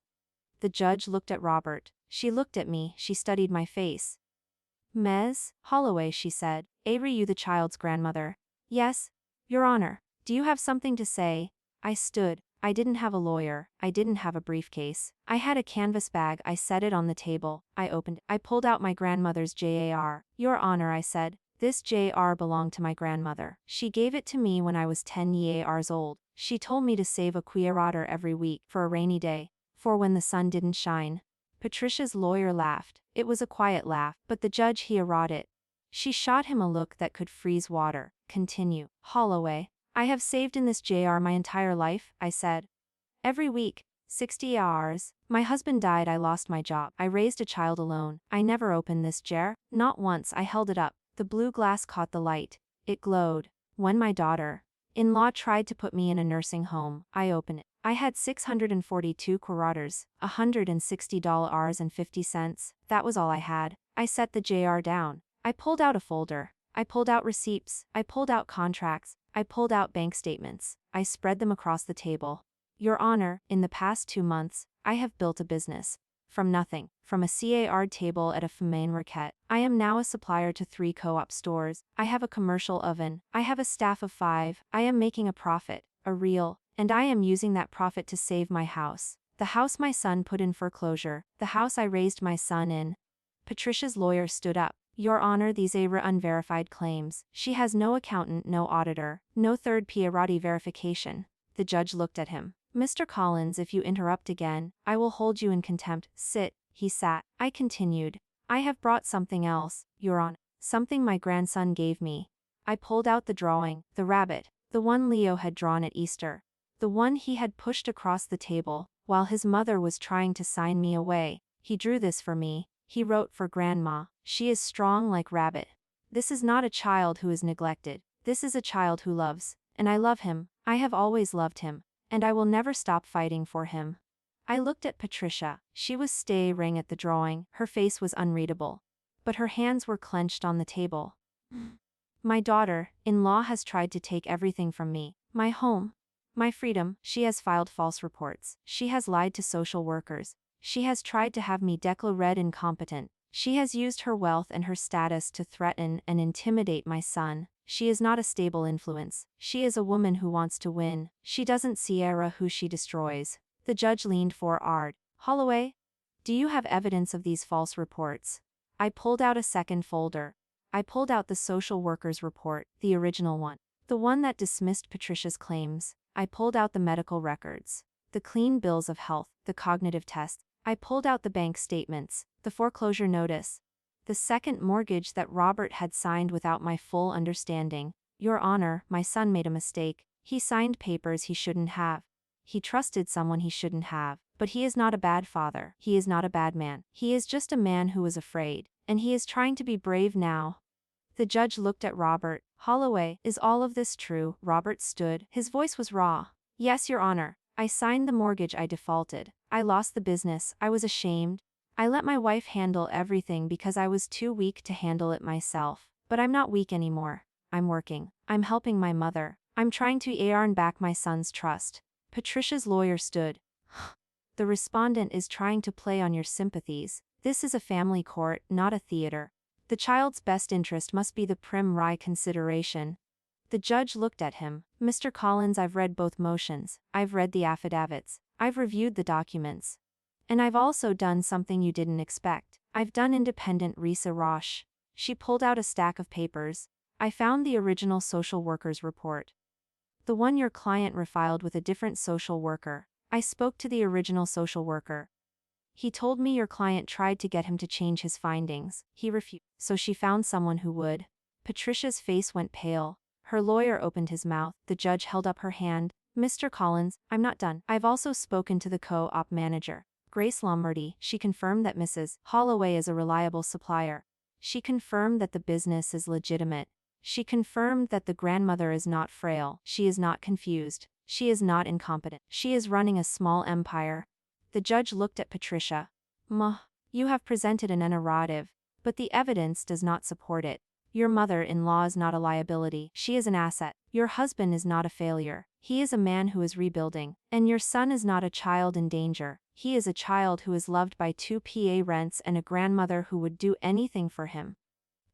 The judge looked at Robert. She looked at me. She studied my face. Ms. Holloway, she said. Are you the child's grandmother? Yes, Your Honor. Do you have something to say? I stood. I didn't have a lawyer. I didn't have a briefcase. I had a canvas bag. I set it on the table. I opened it. I pulled out my grandmother's jar. Your Honor, I said. This jar belonged to my grandmother. She gave it to me when I was 10 years old. She told me to save a cuiratter every week for a rainy day. For when the sun didn't shine. Patricia's lawyer laughed. It was a quiet laugh, but the judge heard it. She shot him a look that could freeze water. Continue. Holloway. I have saved in this jar my entire life, I said. Every week. 60 hours. My husband died, I lost my job. I raised a child alone. I never opened this jar. Not once. I held it up. The blue glass caught the light. It glowed. When my daughter-in-law tried to put me in a nursing home, I opened it. I had 642 quarters, $160.50. That was all I had. I set the jar down. I pulled out a folder. I pulled out receipts. I pulled out contracts. I pulled out bank statements. I spread them across the table. Your Honor, in the past 2 months, I have built a business. From nothing, from a card table at a Femaine Raquette, I am now a supplier to 3 co-op stores. I have a commercial oven. I have a staff of 5. I am making a profit, a real, and I am using that profit to save my house. The house my son put in foreclosure, the house I raised my son in. Patricia's lawyer stood up. Your Honor, these are unverified claims. She has no accountant, no auditor, no third-party verification. The judge looked at him. Mr. Collins, if you interrupt again, I will hold you in contempt. Sit. He sat. I continued. I have brought something else, Your Honor. Something my grandson gave me. I pulled out the drawing, the rabbit, the one Leo had drawn at Easter. The one he had pushed across the table, while his mother was trying to sign me away. He drew this for me. He wrote for Grandma. She is strong like rabbit. This is not a child who is neglected. This is a child who loves, and I love him. I have always loved him, and I will never stop fighting for him. I looked at Patricia. She was staring at the drawing. Her face was unreadable, but her hands were clenched on the table. My daughter-in-law has tried to take everything from me. My home, my freedom. She has filed false reports. She has lied to social workers. She has tried to have me declared incompetent. She has used her wealth and her status to threaten and intimidate my son. She is not a stable influence. She is a woman who wants to win. She doesn't see who she destroys. The judge leaned forward. Holloway, do you have evidence of these false reports? I pulled out a second folder. I pulled out the social worker's report, the original one. The one that dismissed Patricia's claims. I pulled out the medical records, the clean bills of health, the cognitive tests. I pulled out the bank statements, the foreclosure notice, the second mortgage that Robert had signed without my full understanding. Your Honor, my son made a mistake. He signed papers he shouldn't have. He trusted someone he shouldn't have. But he is not a bad father. He is not a bad man. He is just a man who was afraid, and he is trying to be brave now. The judge looked at Robert. Holloway, is all of this true? Robert stood. His voice was raw. Yes, Your Honor. I signed the mortgage. I defaulted. I lost the business. I was ashamed. I let my wife handle everything because I was too weak to handle it myself. But I'm not weak anymore. I'm working. I'm helping my mother. I'm trying to earn back my son's trust. Patricia's lawyer stood. The respondent is trying to play on your sympathies. This is a family court, not a theater. The child's best interest must be the primary consideration. The judge looked at him. Mr. Collins, I've read both motions. I've read the affidavits. I've reviewed the documents. And I've also done something you didn't expect. I've done independent research. She pulled out a stack of papers. I found the original social worker's report. The one your client refiled with a different social worker. I spoke to the original social worker. He told me your client tried to get him to change his findings. He refused. So she found someone who would. Patricia's face went pale. Her lawyer opened his mouth. The judge held up her hand. Mr. Collins, I'm not done. I've also spoken to the co-op manager, Grace Lombardi. She confirmed that Mrs. Holloway is a reliable supplier. She confirmed that the business is legitimate. She confirmed that the grandmother is not frail. She is not confused. She is not incompetent. She is running a small empire. The judge looked at Patricia. You have presented an narrative, but the evidence does not support it. Your mother-in-law is not a liability. She is an asset. Your husband is not a failure. He is a man who is rebuilding. And your son is not a child in danger. He is a child who is loved by 2 parents and a grandmother who would do anything for him.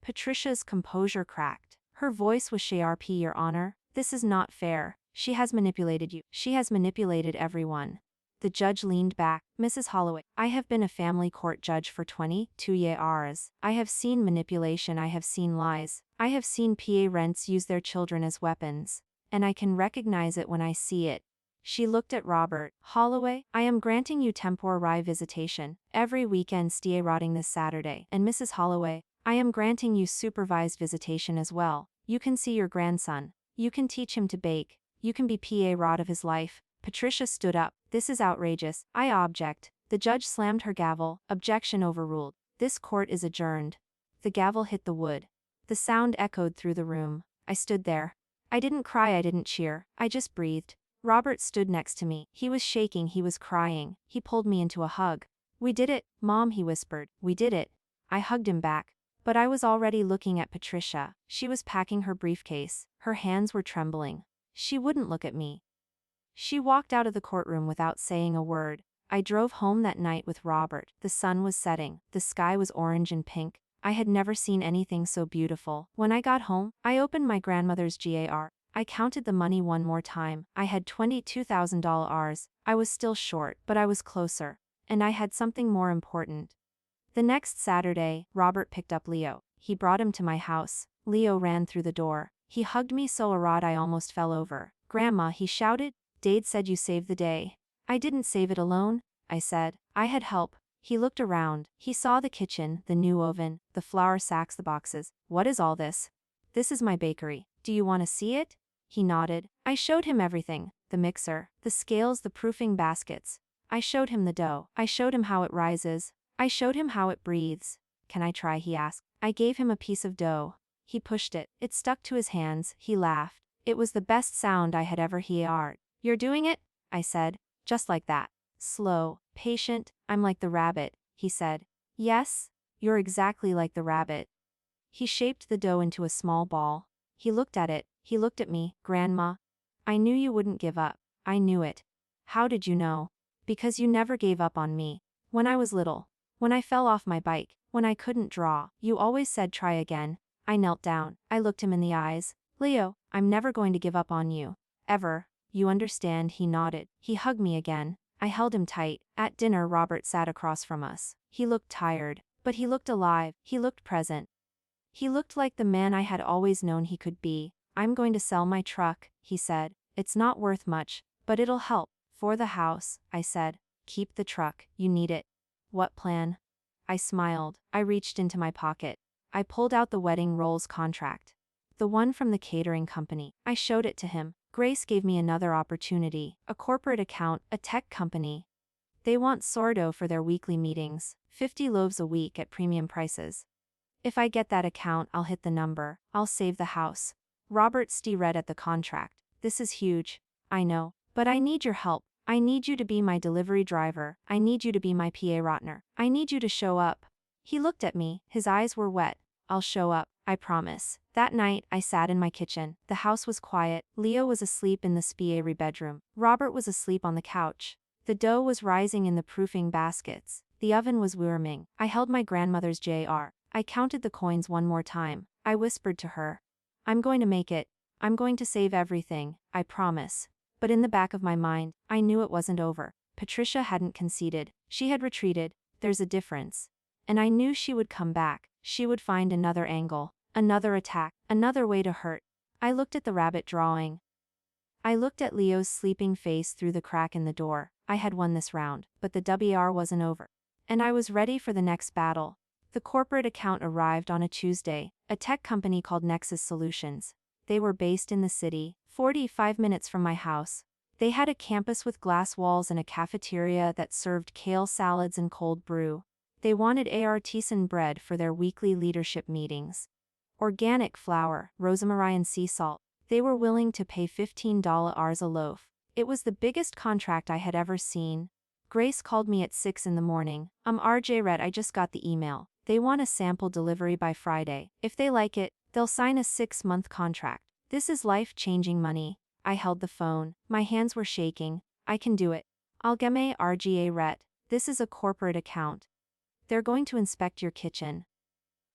Patricia's composure cracked. Her voice was sharp. Your Honor, this is not fair. She has manipulated you. She has manipulated everyone. The judge leaned back. Mrs. Holloway, I have been a family court judge for 22 years. I have seen manipulation. I have seen lies. I have seen parents use their children as weapons. And I can recognize it when I see it. She looked at Robert. Holloway, I am granting you temporary visitation every weekend starting this Saturday. And Mrs. Holloway, I am granting you supervised visitation as well. You can see your grandson. You can teach him to bake. You can be PA rod of his life. Patricia stood up. This is outrageous. I object. The judge slammed her gavel. Objection overruled. This court is adjourned. The gavel hit the wood. The sound echoed through the room. I stood there. I didn't cry, I didn't cheer. I just breathed. Robert stood next to me. He was shaking, he was crying. He pulled me into a hug. We did it, Mom, he whispered. We did it. I hugged him back. But I was already looking at Patricia. She was packing her briefcase. Her hands were trembling. She wouldn't look at me. She walked out of the courtroom without saying a word. I drove home that night with Robert. The sun was setting. The sky was orange and pink. I had never seen anything so beautiful. When I got home, I opened my grandmother's GAR. I counted the money one more time. I had $22,000. I was still short, but I was closer. And I had something more important. The next Saturday, Robert picked up Leo. He brought him to my house. Leo ran through the door. He hugged me so hard I almost fell over. Grandma, he shouted. Dade said you saved the day. I didn't save it alone, I said. I had help. He looked around. He saw the kitchen, the new oven, the flour sacks, the boxes. What is all this? This is my bakery. Do you want to see it? He nodded. I showed him everything. The mixer, the scales, the proofing baskets. I showed him the dough. I showed him how it rises. I showed him how it breathes. Can I try? He asked. I gave him a piece of dough. He pushed it. It stuck to his hands. He laughed. It was the best sound I had ever heard. You're doing it? I said. Just like that. Slow, patient. I'm like the rabbit, he said. Yes, you're exactly like the rabbit. He shaped the dough into a small ball. He looked at it. He looked at me. Grandma, I knew you wouldn't give up. I knew it. How did you know? Because you never gave up on me. When I was little. When I fell off my bike. When I couldn't draw. You always said try again. I knelt down. I looked him in the eyes. Leo, I'm never going to give up on you. Ever. You understand? He nodded. He hugged me again. I held him tight. At dinner, Robert sat across from us. He looked tired, but he looked alive. He looked present. He looked like the man I had always known he could be. I'm going to sell my truck, he said. It's not worth much, but it'll help. For the house, I said. Keep the truck, you need it. What plan? I smiled. I reached into my pocket. I pulled out the wedding rolls contract. The one from the catering company. I showed it to him. Grace gave me another opportunity. A corporate account, a tech company. They want sourdough for their weekly meetings. 50 loaves a week at premium prices. If I get that account, I'll hit the number. I'll save the house. Robert read at the contract. This is huge. I know. But I need your help. I need you to be my delivery driver. I need you to be my PA Rotner. I need you to show up. He looked at me. His eyes were wet. I'll show up. I promise. That night, I sat in my kitchen. The house was quiet. Leo was asleep in the spare bedroom. Robert was asleep on the couch. The dough was rising in the proofing baskets. The oven was warming. I held my grandmother's JR. I counted the coins one more time. I whispered to her. I'm going to make it. I'm going to save everything. I promise. But in the back of my mind, I knew it wasn't over. Patricia hadn't conceded. She had retreated. There's a difference. And I knew she would come back. She would find another angle. Another attack, another way to hurt. I looked at the rabbit drawing. I looked at Leo's sleeping face through the crack in the door. I had won this round, but the WR wasn't over. And I was ready for the next battle. The corporate account arrived on a Tuesday, a tech company called Nexus Solutions. They were based in the city, 45 minutes from my house. They had a campus with glass walls and a cafeteria that served kale salads and cold brew. They wanted artisan bread for their weekly leadership meetings. Organic flour, rosemary and sea salt. They were willing to pay $15 a loaf. It was the biggest contract I had ever seen. Grace called me at 6 in the morning. RJ Red, I just got the email. They want a sample delivery by Friday. If they like it, they'll sign a 6-month contract. This is life-changing money. I held the phone. My hands were shaking. I can do it. Algeme RGA Ret. This is a corporate account. They're going to inspect your kitchen.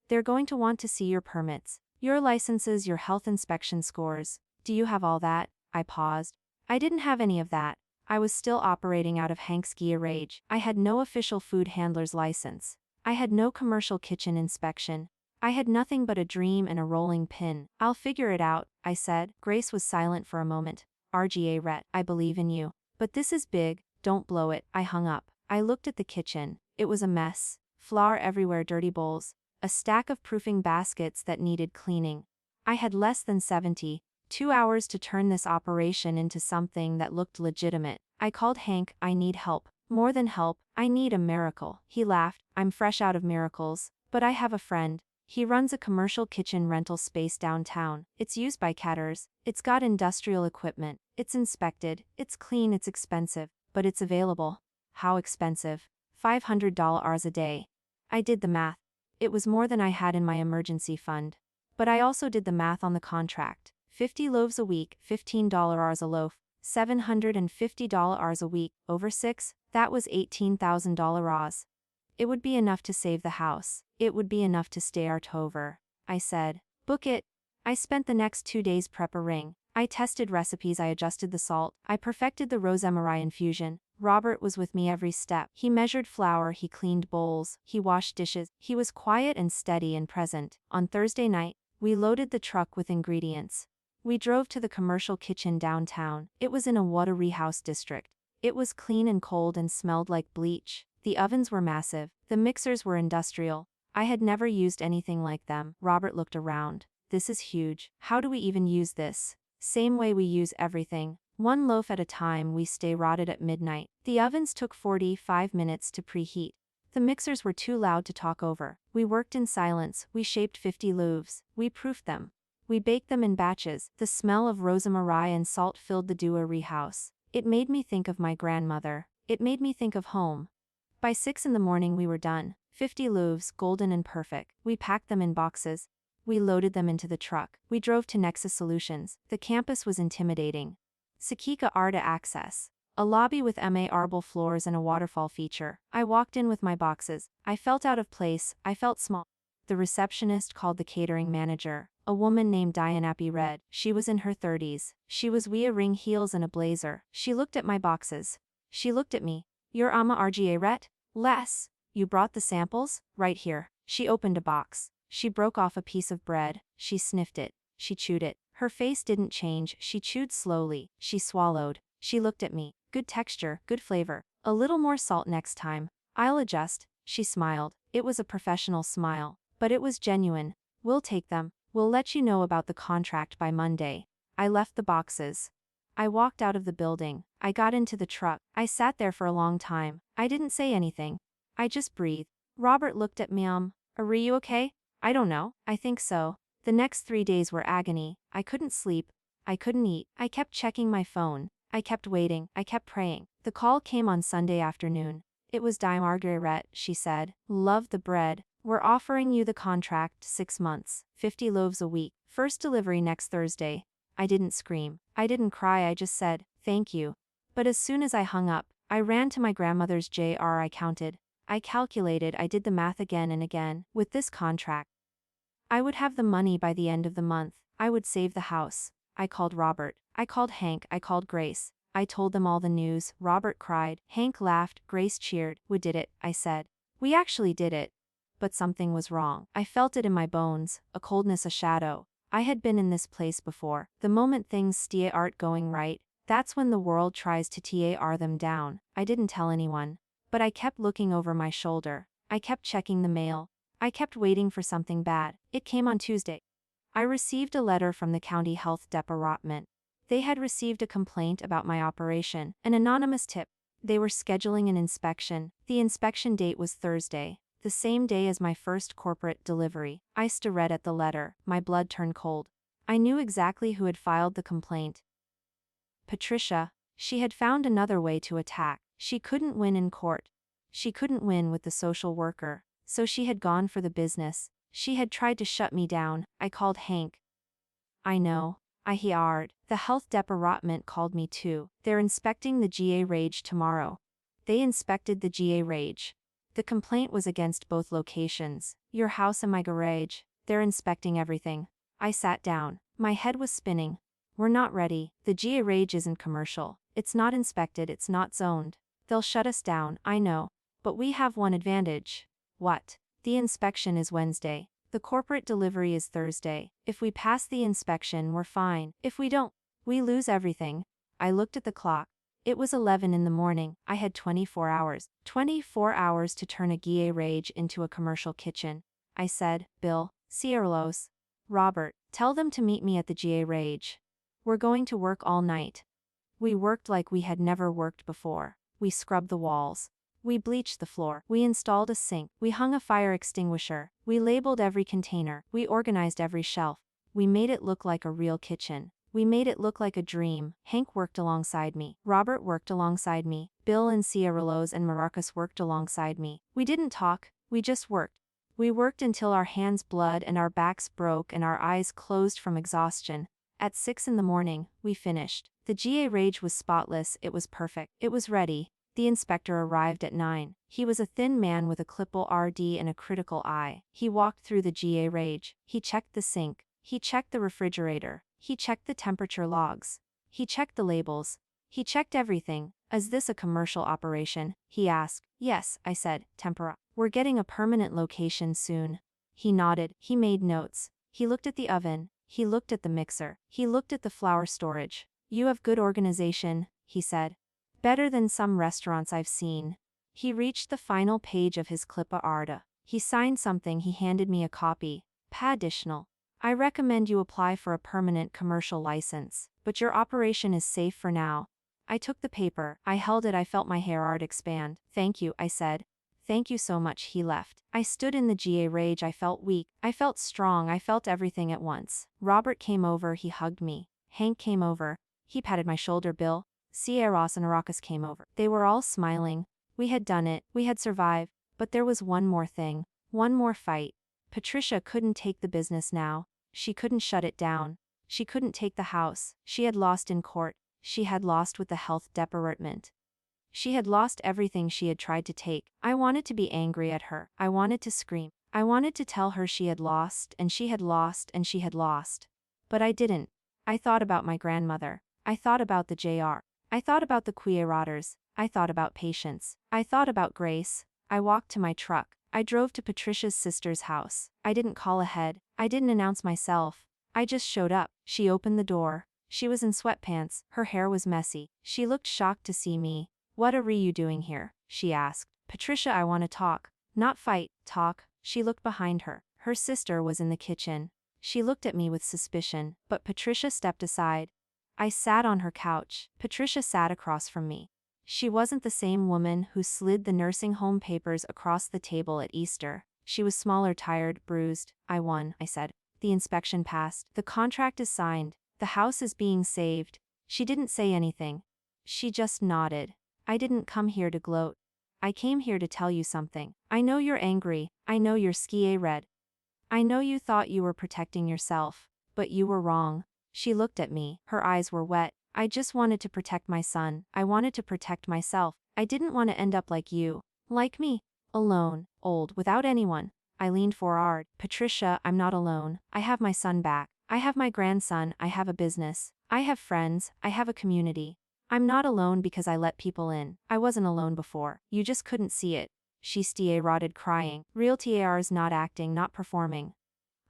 They're going to want to see your permits, your licenses, your health inspection scores. Do you have all that? I paused. I didn't have any of that. I was still operating out of Hank's garage. I had no official food handler's license. I had no commercial kitchen inspection. I had nothing but a dream and a rolling pin. I'll figure it out, I said. Grace was silent for a moment. RGA Ret, I believe in you. But this is big, don't blow it. I hung up. I looked at the kitchen. It was a mess. Flour everywhere, dirty bowls. A stack of proofing baskets that needed cleaning. I had less than 72 hours to turn this operation into something that looked legitimate. I called Hank, I need help. More than help, I need a miracle. He laughed, I'm fresh out of miracles, but I have a friend. He runs a commercial kitchen rental space downtown. It's used by caterers. It's got industrial equipment. It's inspected. It's clean. It's expensive. But it's available. How expensive? $500 a day. I did the math. It was more than I had in my emergency fund. But I also did the math on the contract. 50 loaves a week, $15 a loaf, $750 a week, over 6, that was $18,000. It would be enough to save the house. It would be enough to start over. I said, book it. I spent the next 2 days preparing. I tested recipes, I adjusted the salt, I perfected the remarry infusion. Robert was with me every step. He measured flour, he cleaned bowls, he washed dishes. He was quiet and steady and present. On Thursday night, we loaded the truck with ingredients. We drove to the commercial kitchen downtown. It was in a watery house district. It was clean and cold and smelled like bleach. The ovens were massive. The mixers were industrial. I had never used anything like them. Robert looked around. This is huge. How do we even use this? Same way we use everything. One loaf at a time. We stay rotted at midnight. The ovens took 45 minutes to preheat. The mixers were too loud to talk over. We worked in silence. We shaped 50 loaves. We proofed them. We baked them in batches. The smell of rosemary and salt filled the dewy house. It made me think of my grandmother. It made me think of home. By 6 in the morning we were done. 50 loaves, golden and perfect. We packed them in boxes. We loaded them into the truck. We drove to Nexus Solutions. The campus was intimidating. Sakika Arta access. A lobby with marble floors and a waterfall feature. I walked in with my boxes. I felt out of place. I felt small. The receptionist called the catering manager. A woman named Diana P. Red. She was in her 30s. She was wearing heels and a blazer. She looked at my boxes. She looked at me. Your ama RGA ret? Les. You brought the samples? Right here. She opened a box. She broke off a piece of bread. She sniffed it. She chewed it. Her face didn't change. She chewed slowly. She swallowed. She looked at me. Good texture, good flavor. A little more salt next time. I'll adjust. She smiled. It was a professional smile. But it was genuine. We'll take them. We'll let you know about the contract by Monday. I left the boxes. I walked out of the building. I got into the truck. I sat there for a long time. I didn't say anything. I just breathed. Robert looked at me. Are you okay? I don't know. I think so. The next 3 days were agony. I couldn't sleep. I couldn't eat. I kept checking my phone. I kept waiting. I kept praying. The call came on Sunday afternoon. It was Di Margaret, she said. Love the bread. We're offering you the contract, 6 months, 50 loaves a week. First delivery next Thursday. I didn't scream. I didn't cry. I just said, thank you. But as soon as I hung up, I ran to my grandmother's jar. I counted. I calculated. I did the math again and again. With this contract, I would have the money by the end of the month. I would save the house. I called Robert. I called Hank. I called Grace. I told them all the news. Robert cried. Hank laughed. Grace cheered. We did it, I said. We actually did it. But something was wrong. I felt it in my bones, a coldness, a shadow. I had been in this place before. The moment things aren't going right, that's when the world tries to tear them down. I didn't tell anyone. But I kept looking over my shoulder. I kept checking the mail. I kept waiting for something bad. It came on Tuesday. I received a letter from the county health department. They had received a complaint about my operation, an anonymous tip. They were scheduling an inspection. The inspection date was Thursday, the same day as my first corporate delivery. I stared at the letter. My blood turned cold. I knew exactly who had filed the complaint. Patricia. She had found another way to attack. She couldn't win in court. She couldn't win with the social worker. So she had gone for the business. She had tried to shut me down. I called Hank. I know. I heard. The health department called me too. They're inspecting the garage tomorrow. They inspected the garage. The complaint was against both locations, your house and my garage. They're inspecting everything. I sat down. My head was spinning. We're not ready. The garage isn't commercial. It's not inspected. It's not zoned. They'll shut us down, I know. But we have one advantage. What? The inspection is Wednesday. The corporate delivery is Thursday. If we pass the inspection, we're fine. If we don't, we lose everything. I looked at the clock. It was 11 in the morning. I had 24 hours. 24 hours to turn a garage into a commercial kitchen. I said, Bill, Cierlos. Robert, tell them to meet me at the garage. We're going to work all night. We worked like we had never worked before. We scrubbed the walls. We bleached the floor. We installed a sink. We hung a fire extinguisher. We labeled every container. We organized every shelf. We made it look like a real kitchen. We made it look like a dream. Hank worked alongside me. Robert worked alongside me. Bill and Ciarillos and Maracus worked alongside me. We didn't talk. We just worked. We worked until our hands bled and our backs broke and our eyes closed from exhaustion. At 6 in the morning, we finished. The GA rage was spotless. It was perfect. It was ready. The inspector arrived at 9. He was a thin man with a clipple RD and a critical eye. He walked through the GA rage. He checked the sink. He checked the refrigerator. He checked the temperature logs. He checked the labels. He checked everything. Is this a commercial operation? He asked. Yes, I said. Tempera. We're getting a permanent location soon. He nodded. He made notes. He looked at the oven. He looked at the mixer. He looked at the flour storage. You have good organization, he said. Better than some restaurants I've seen. He reached the final page of his clippa arta. He signed something. He handed me a copy. Additional. I recommend you apply for a permanent commercial license, but your operation is safe for now. I took the paper. I held it. I felt my hair art expand. Thank you, I said. Thank you so much. He left. I stood in the GA rage. I felt weak. I felt strong. I felt everything at once. Robert came over. He hugged me. Hank came over. He patted my shoulder. Bill, Ciaros and Aracus came over. They were all smiling. We had done it. We had survived. But there was one more thing. One more fight. Patricia couldn't take the business now. She couldn't shut it down. She couldn't take the house. She had lost in court. She had lost with the health department. She had lost everything she had tried to take. I wanted to be angry at her. I wanted to scream. I wanted to tell her she had lost and she had lost and she had lost. But I didn't. I thought about my grandmother. I thought about the JR. I thought about the Queerotters. I thought about Patience. I thought about Grace. I walked to my truck. I drove to Patricia's sister's house. I didn't call ahead. I didn't announce myself. I just showed up. She opened the door. She was in sweatpants. Her hair was messy. She looked shocked to see me. What are you doing here? She asked. Patricia, I want to talk. Not fight, talk. She looked behind her. Her sister was in the kitchen. She looked at me with suspicion, but Patricia stepped aside. I sat on her couch. Patricia sat across from me. She wasn't the same woman who slid the nursing home papers across the table at Easter. She was smaller, tired, bruised. I won, I said. The inspection passed. The contract is signed. The house is being saved. She didn't say anything. She just nodded. I didn't come here to gloat. I came here to tell you something. I know you're angry. I know you're scared. I know you thought you were protecting yourself, but you were wrong. She looked at me. Her eyes were wet. I just wanted to protect my son. I wanted to protect myself. I didn't want to end up like you. Like me. Alone. Old. Without anyone. I leaned forward. Patricia, I'm not alone. I have my son back. I have my grandson. I have a business. I have friends. I have a community. I'm not alone because I let people in. I wasn't alone before. You just couldn't see it. She rotted crying. Real TAR's not acting, not performing.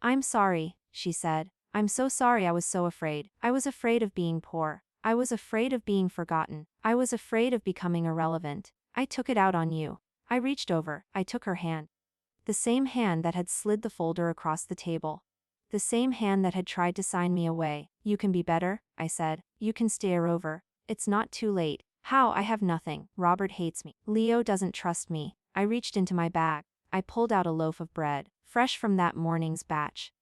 I'm sorry, she said. I'm so sorry. I was so afraid. I was afraid of being poor. I was afraid of being forgotten. I was afraid of becoming irrelevant. I took it out on you. I reached over. I took her hand. The same hand that had slid the folder across the table. The same hand that had tried to sign me away. You can be better, I said. You can stare over. It's not too late. How? I have nothing. Robert hates me. Leo doesn't trust me. I reached into my bag. I pulled out a loaf of bread, fresh from that morning's batch.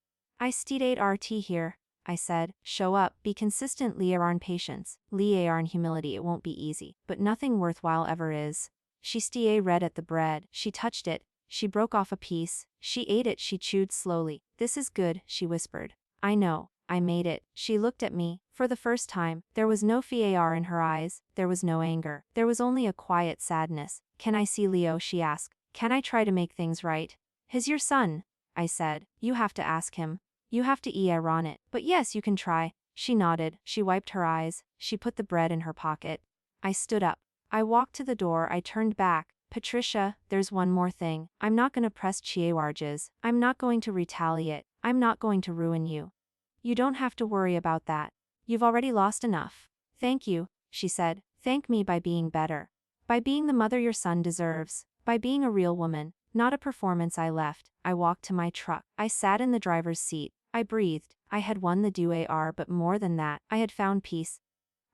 I ate RT here, I said. Show up, be consistent, Learn patience, Learn humility. It won't be easy, but nothing worthwhile ever is. She read at the bread. She touched it. She broke off a piece. She ate it. She chewed slowly. This is good, she whispered. I know. I made it. She looked at me. For the first time, there was no fear in her eyes. There was no anger. There was only a quiet sadness. Can I see Leo? She asked. Can I try to make things right? He's your son, I said. You have to ask him. You have to ear on it. But yes, you can try. She nodded. She wiped her eyes. She put the bread in her pocket. I stood up. I walked to the door. I turned back. Patricia, there's one more thing. I'm not going to press charges. I'm not going to retaliate. I'm not going to ruin you. You don't have to worry about that. You've already lost enough. Thank you, she said. Thank me by being better. By being the mother your son deserves. By being a real woman, not a performance. I left. I walked to my truck. I sat in the driver's seat. I breathed. I had won the DUAR, but more than that, I had found peace.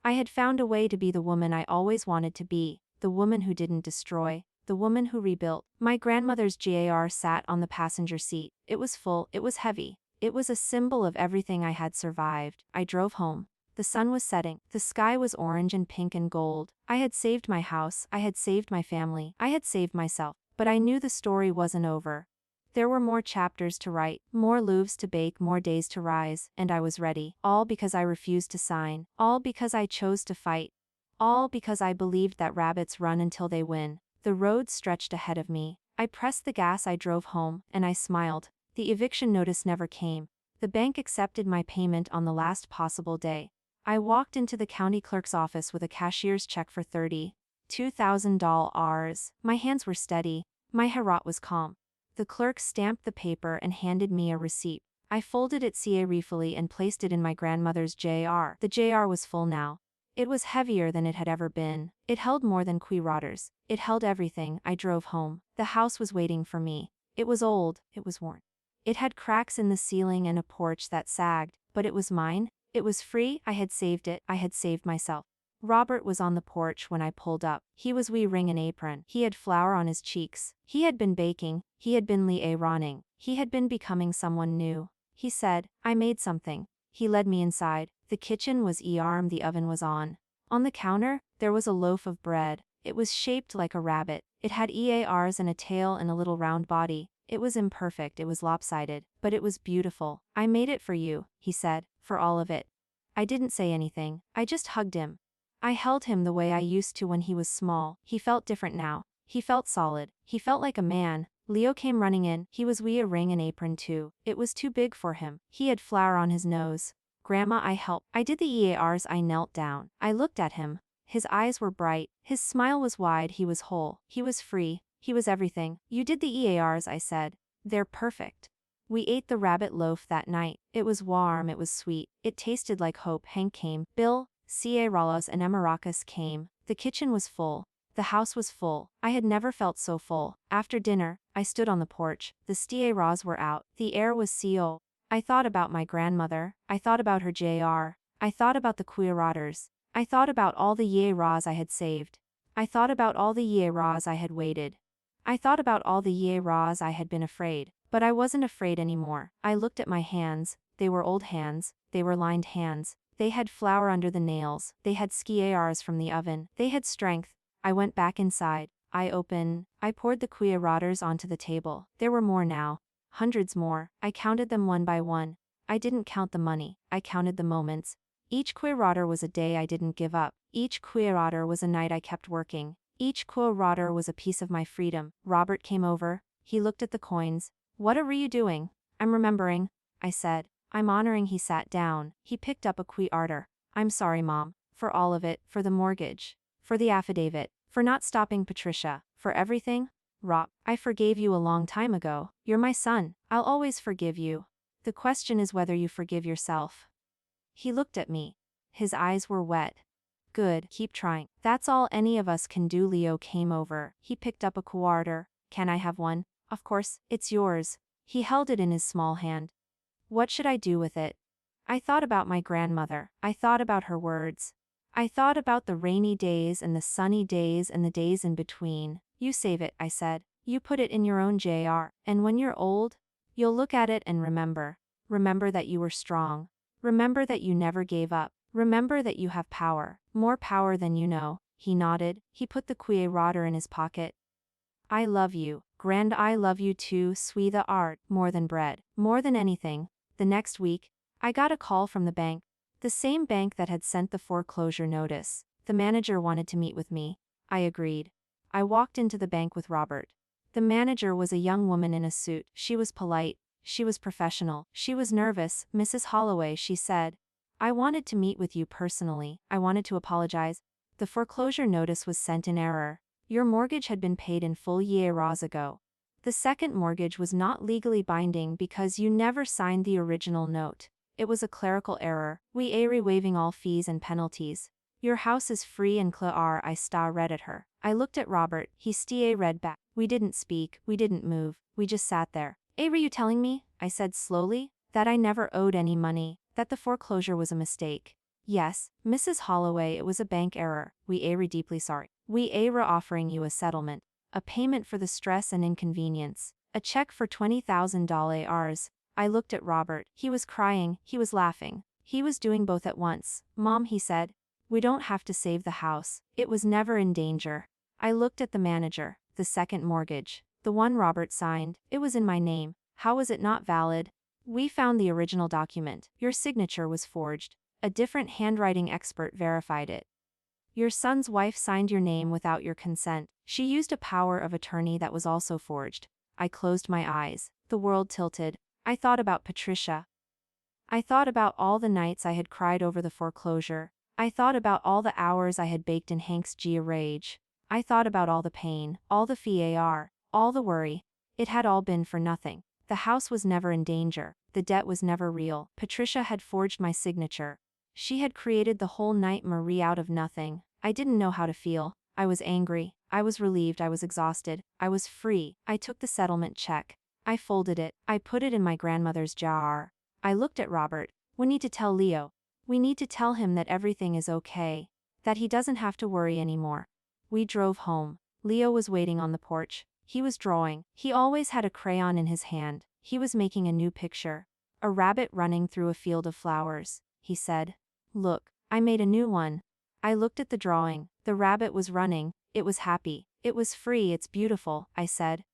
I had found a way to be the woman I always wanted to be, the woman who didn't destroy, the woman who rebuilt. My grandmother's jar sat on the passenger seat. It was full, it was heavy. It was a symbol of everything I had survived. I drove home. The sun was setting. The sky was orange and pink and gold. I had saved my house. I had saved my family. I had saved myself. But I knew the story wasn't over. There were more chapters to write, more loaves to bake, more days to rise, and I was ready. All because I refused to sign. All because I chose to fight. All because I believed that rabbits run until they win. The road stretched ahead of me. I pressed the gas, I drove home, and I smiled. The eviction notice never came. The bank accepted my payment on the last possible day. I walked into the county clerk's office with a cashier's check for $32,000. My hands were steady. My heart was calm. The clerk stamped the paper and handed me a receipt. I folded it carefully and placed it in my grandmother's jar. The jar was full now. It was heavier than it had ever been. It held more than $2. It held everything. I drove home. The house was waiting for me. It was old. It was worn. It had cracks in the ceiling and a porch that sagged, but it was mine. It was free. I had saved it. I had saved myself. Robert was on the porch when I pulled up. He was wearing an apron. He had flour on his cheeks. He had been baking. He had been running. He had been becoming someone new. He said, "I made something." He led me inside. The kitchen was warm. The oven was on. On the counter, there was a loaf of bread. It was shaped like a rabbit. It had ears and a tail and a little round body. It was imperfect. It was lopsided, but it was beautiful. "I made it for you," he said, "for all of it." I didn't say anything. I just hugged him. I held him the way I used to when he was small. He felt different now. He felt solid. He felt like a man. Leo came running in. He was wearing a ring and apron too. It was too big for him. He had flour on his nose. "Grandma," I helped. I did the ears. I knelt down. I looked at him. His eyes were bright. His smile was wide. He was whole. He was free. He was everything. "You did the ears," I said. "They're perfect." We ate the rabbit loaf that night. It was warm. It was sweet. It tasted like hope. Hank came. Bill, Ciaralos and Emaracas came. The kitchen was full. The house was full. I had never felt so full. After dinner, I stood on the porch. The stieras were out. The air was CO. I thought about my grandmother. I thought about her jar. I thought about the cuirados. I thought about all the years I had saved. I thought about all the years I had waited. I thought about all the years I had been afraid. But I wasn't afraid anymore. I looked at my hands. They were old hands. They were lined hands. They had flour under the nails. They had skiers from the oven. They had strength. I went back inside. I poured the cuirados onto the table. There were more now. Hundreds more. I counted them one by one. I didn't count the money. I counted the moments. Each cuirado was a day I didn't give up. Each cuirado was a night I kept working. Each cuirado was a piece of my freedom. Robert came over. He looked at the coins. "What are you doing?" "I'm remembering," I said. "I'm honoring." He sat down. He picked up a cuirado. "I'm sorry, Mom. For all of it. For the mortgage. For the affidavit. For not stopping Patricia. For everything. Rob, I forgave you a long time ago. You're my son. I'll always forgive you. The question is whether you forgive yourself." He looked at me. His eyes were wet. "Good. Keep trying. That's all any of us can do." Leo came over. He picked up a cuirado. "Can I have one?" "Of course, it's yours." He held it in his small hand. "What should I do with it?" I thought about my grandmother. I thought about her words. I thought about the rainy days and the sunny days and the days in between. "You save it," I said. "You put it in your own jar. And when you're old, you'll look at it and remember. Remember that you were strong. Remember that you never gave up. Remember that you have power. More power than you know." He nodded. He put the cuirado in his pocket. "I love you, Grand. I love you too, sweetheart. More than bread. More than anything." The next week, I got a call from the bank. The same bank that had sent the foreclosure notice. The manager wanted to meet with me. I agreed. I walked into the bank with Robert. The manager was a young woman in a suit. She was polite. She was professional. She was nervous. "Mrs. Holloway," she said. "I wanted to meet with you personally. I wanted to apologize. The foreclosure notice was sent in error. Your mortgage had been paid in full years ago. The second mortgage was not legally binding because you never signed the original note. It was a clerical error. We are waiving all fees and penalties. Your house is free and clear." I read at her. I looked at Robert. He read back. We didn't speak. We didn't move. We just sat there. "Are you telling me," I said slowly, "that I never owed any money, that the foreclosure was a mistake?" Yes, Mrs. Holloway, it was a bank error. We are deeply sorry. We are offering you a settlement. A payment for the stress and inconvenience. A check for $20,000. I looked at Robert. He was crying, he was laughing. He was doing both at once. Mom, he said. We don't have to save the house. It was never in danger. I looked at the manager. The second mortgage. The one Robert signed. It was in my name. How was it not valid? We found the original document. Your signature was forged. A different handwriting expert verified it. Your son's wife signed your name without your consent. She used a power of attorney that was also forged. I closed my eyes. The world tilted. I thought about Patricia. I thought about all the nights I had cried over the foreclosure. I thought about all the hours I had baked in Hank's rage. I thought about all the pain, all the FAR, all the worry. It had all been for nothing. The house was never in danger. The debt was never real. Patricia had forged my signature. She had created the whole nightmare out of nothing. I didn't know how to feel. I was angry. I was relieved. I was exhausted. I was free. I took the settlement check. I folded it. I put it in my grandmother's jar. I looked at Robert. We need to tell Leo. We need to tell him that everything is okay. That he doesn't have to worry anymore. We drove home. Leo was waiting on the porch. He was drawing. He always had a crayon in his hand. He was making a new picture. A rabbit running through a field of flowers. He said, "Look, I made a new one." I looked at the drawing. The rabbit was running. It was happy. It was free. It's beautiful, I said.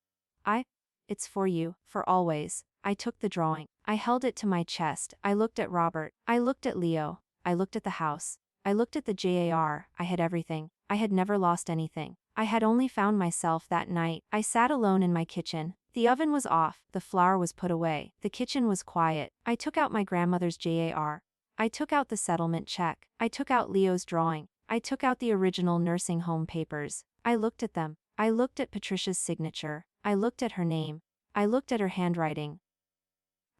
It's for you, for always. I took the drawing. I held it to my chest. I looked at Robert. I looked at Leo. I looked at the house. I looked at the jar. I had everything. I had never lost anything. I had only found myself that night. I sat alone in my kitchen. The oven was off. The flour was put away. The kitchen was quiet. I took out my grandmother's jar. I took out the settlement check. I took out Leo's drawing. I took out the original nursing home papers. I looked at them. I looked at Patricia's signature. I looked at her name. I looked at her handwriting.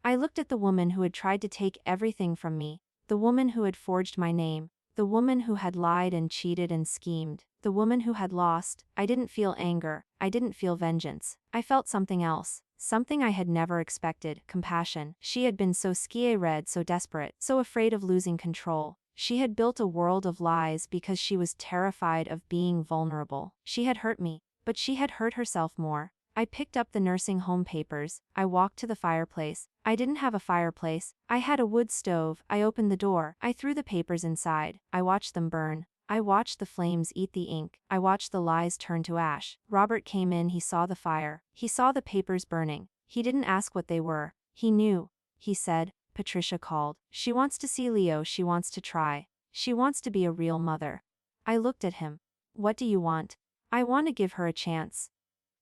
I looked at the woman who had tried to take everything from me. The woman who had forged my name. The woman who had lied and cheated and schemed. The woman who had lost. I didn't feel anger. I didn't feel vengeance. I felt something else. Something I had never expected. Compassion. She had been so scared, so desperate, so afraid of losing control. She had built a world of lies because she was terrified of being vulnerable. She had hurt me, but she had hurt herself more. I picked up the nursing home papers. I walked to the fireplace. I didn't have a fireplace. I had a wood stove. I opened the door. I threw the papers inside. I watched them burn. I watched the flames eat the ink. I watched the lies turn to ash. Robert came in. He saw the fire. He saw the papers burning. He didn't ask what they were. He knew. He said, "Patricia called. She wants to see Leo. She wants to try. She wants to be a real mother." I looked at him. "What do you want?" "I want to give her a chance.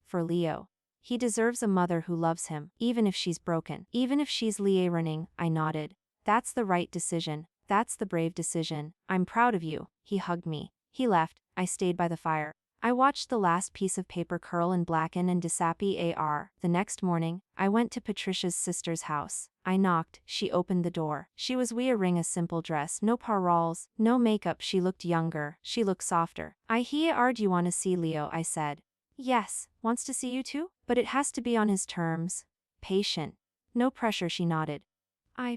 For Leo. He deserves a mother who loves him, even if she's broken, even if she's running." I nodded. "That's the right decision. That's the brave decision. I'm proud of you." He hugged me. He left. I stayed by the fire. I watched the last piece of paper curl and blacken and disappear. The next morning, I went to Patricia's sister's house. I knocked. She opened the door. She was wearing a simple dress, no parals, no makeup. She looked younger. She looked softer. "Do you want to see Leo?" I said. "Yes, wants to see you too? But it has to be on his terms. Patient. No pressure." She nodded.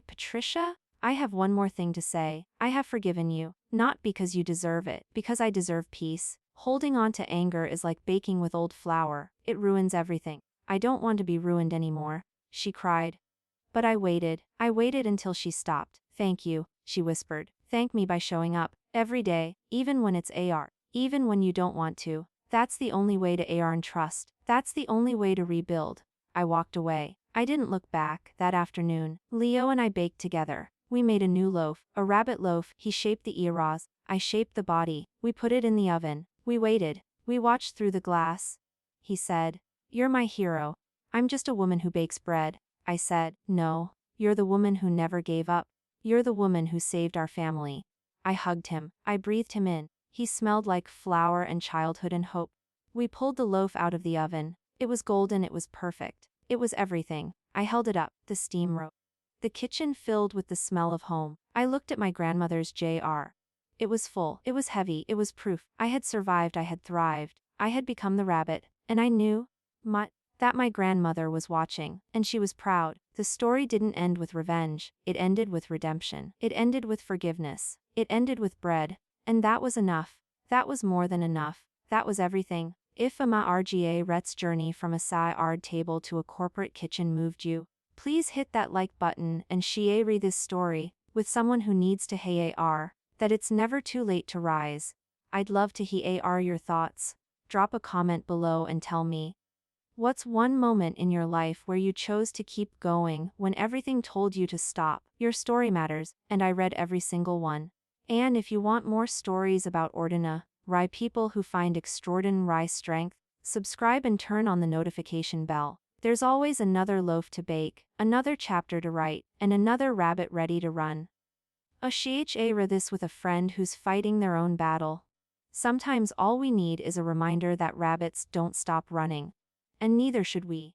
Patricia? I have one more thing to say. I have forgiven you, not because you deserve it, because I deserve peace. Holding on to anger is like baking with old flour. It ruins everything. I don't want to be ruined anymore." She cried. But I waited. I waited until she stopped. "Thank you," she whispered. "Thank me by showing up. Every day, even when it's even when you don't want to. That's the only way to and trust. That's the only way to rebuild." I walked away. I didn't look back. That afternoon, Leo and I baked together. We made a new loaf, a rabbit loaf. He shaped the ears. I shaped the body. We put it in the oven. We waited. We watched through the glass. He said, "You're my hero." "I'm just a woman who bakes bread." I said, "No, you're the woman who never gave up. You're the woman who saved our family." I hugged him. I breathed him in. He smelled like flour and childhood and hope. We pulled the loaf out of the oven. It was golden. It was perfect. It was everything. I held it up. The steam rose. The kitchen filled with the smell of home. I looked at my grandmother's jar. It was full. It was heavy. It was proof. I had survived. I had thrived. I had become the rabbit. And I knew that my grandmother was watching. And she was proud. The story didn't end with revenge. It ended with redemption. It ended with forgiveness. It ended with bread. And that was enough. That was more than enough. That was everything. If Ama RGA Rhett's journey from a ard table to a corporate kitchen moved you, please hit that like button and share this story with someone who needs to hear that it's never too late to rise. I'd love to hear your thoughts. Drop a comment below and tell me. What's one moment in your life where you chose to keep going when everything told you to stop? Your story matters, and I read every single one. And if you want more stories about ordinary people who find extraordinary strength, subscribe and turn on the notification bell. There's always another loaf to bake, another chapter to write, and another rabbit ready to run. Share this with a friend who's fighting their own battle. Sometimes all we need is a reminder that rabbits don't stop running. And neither should we.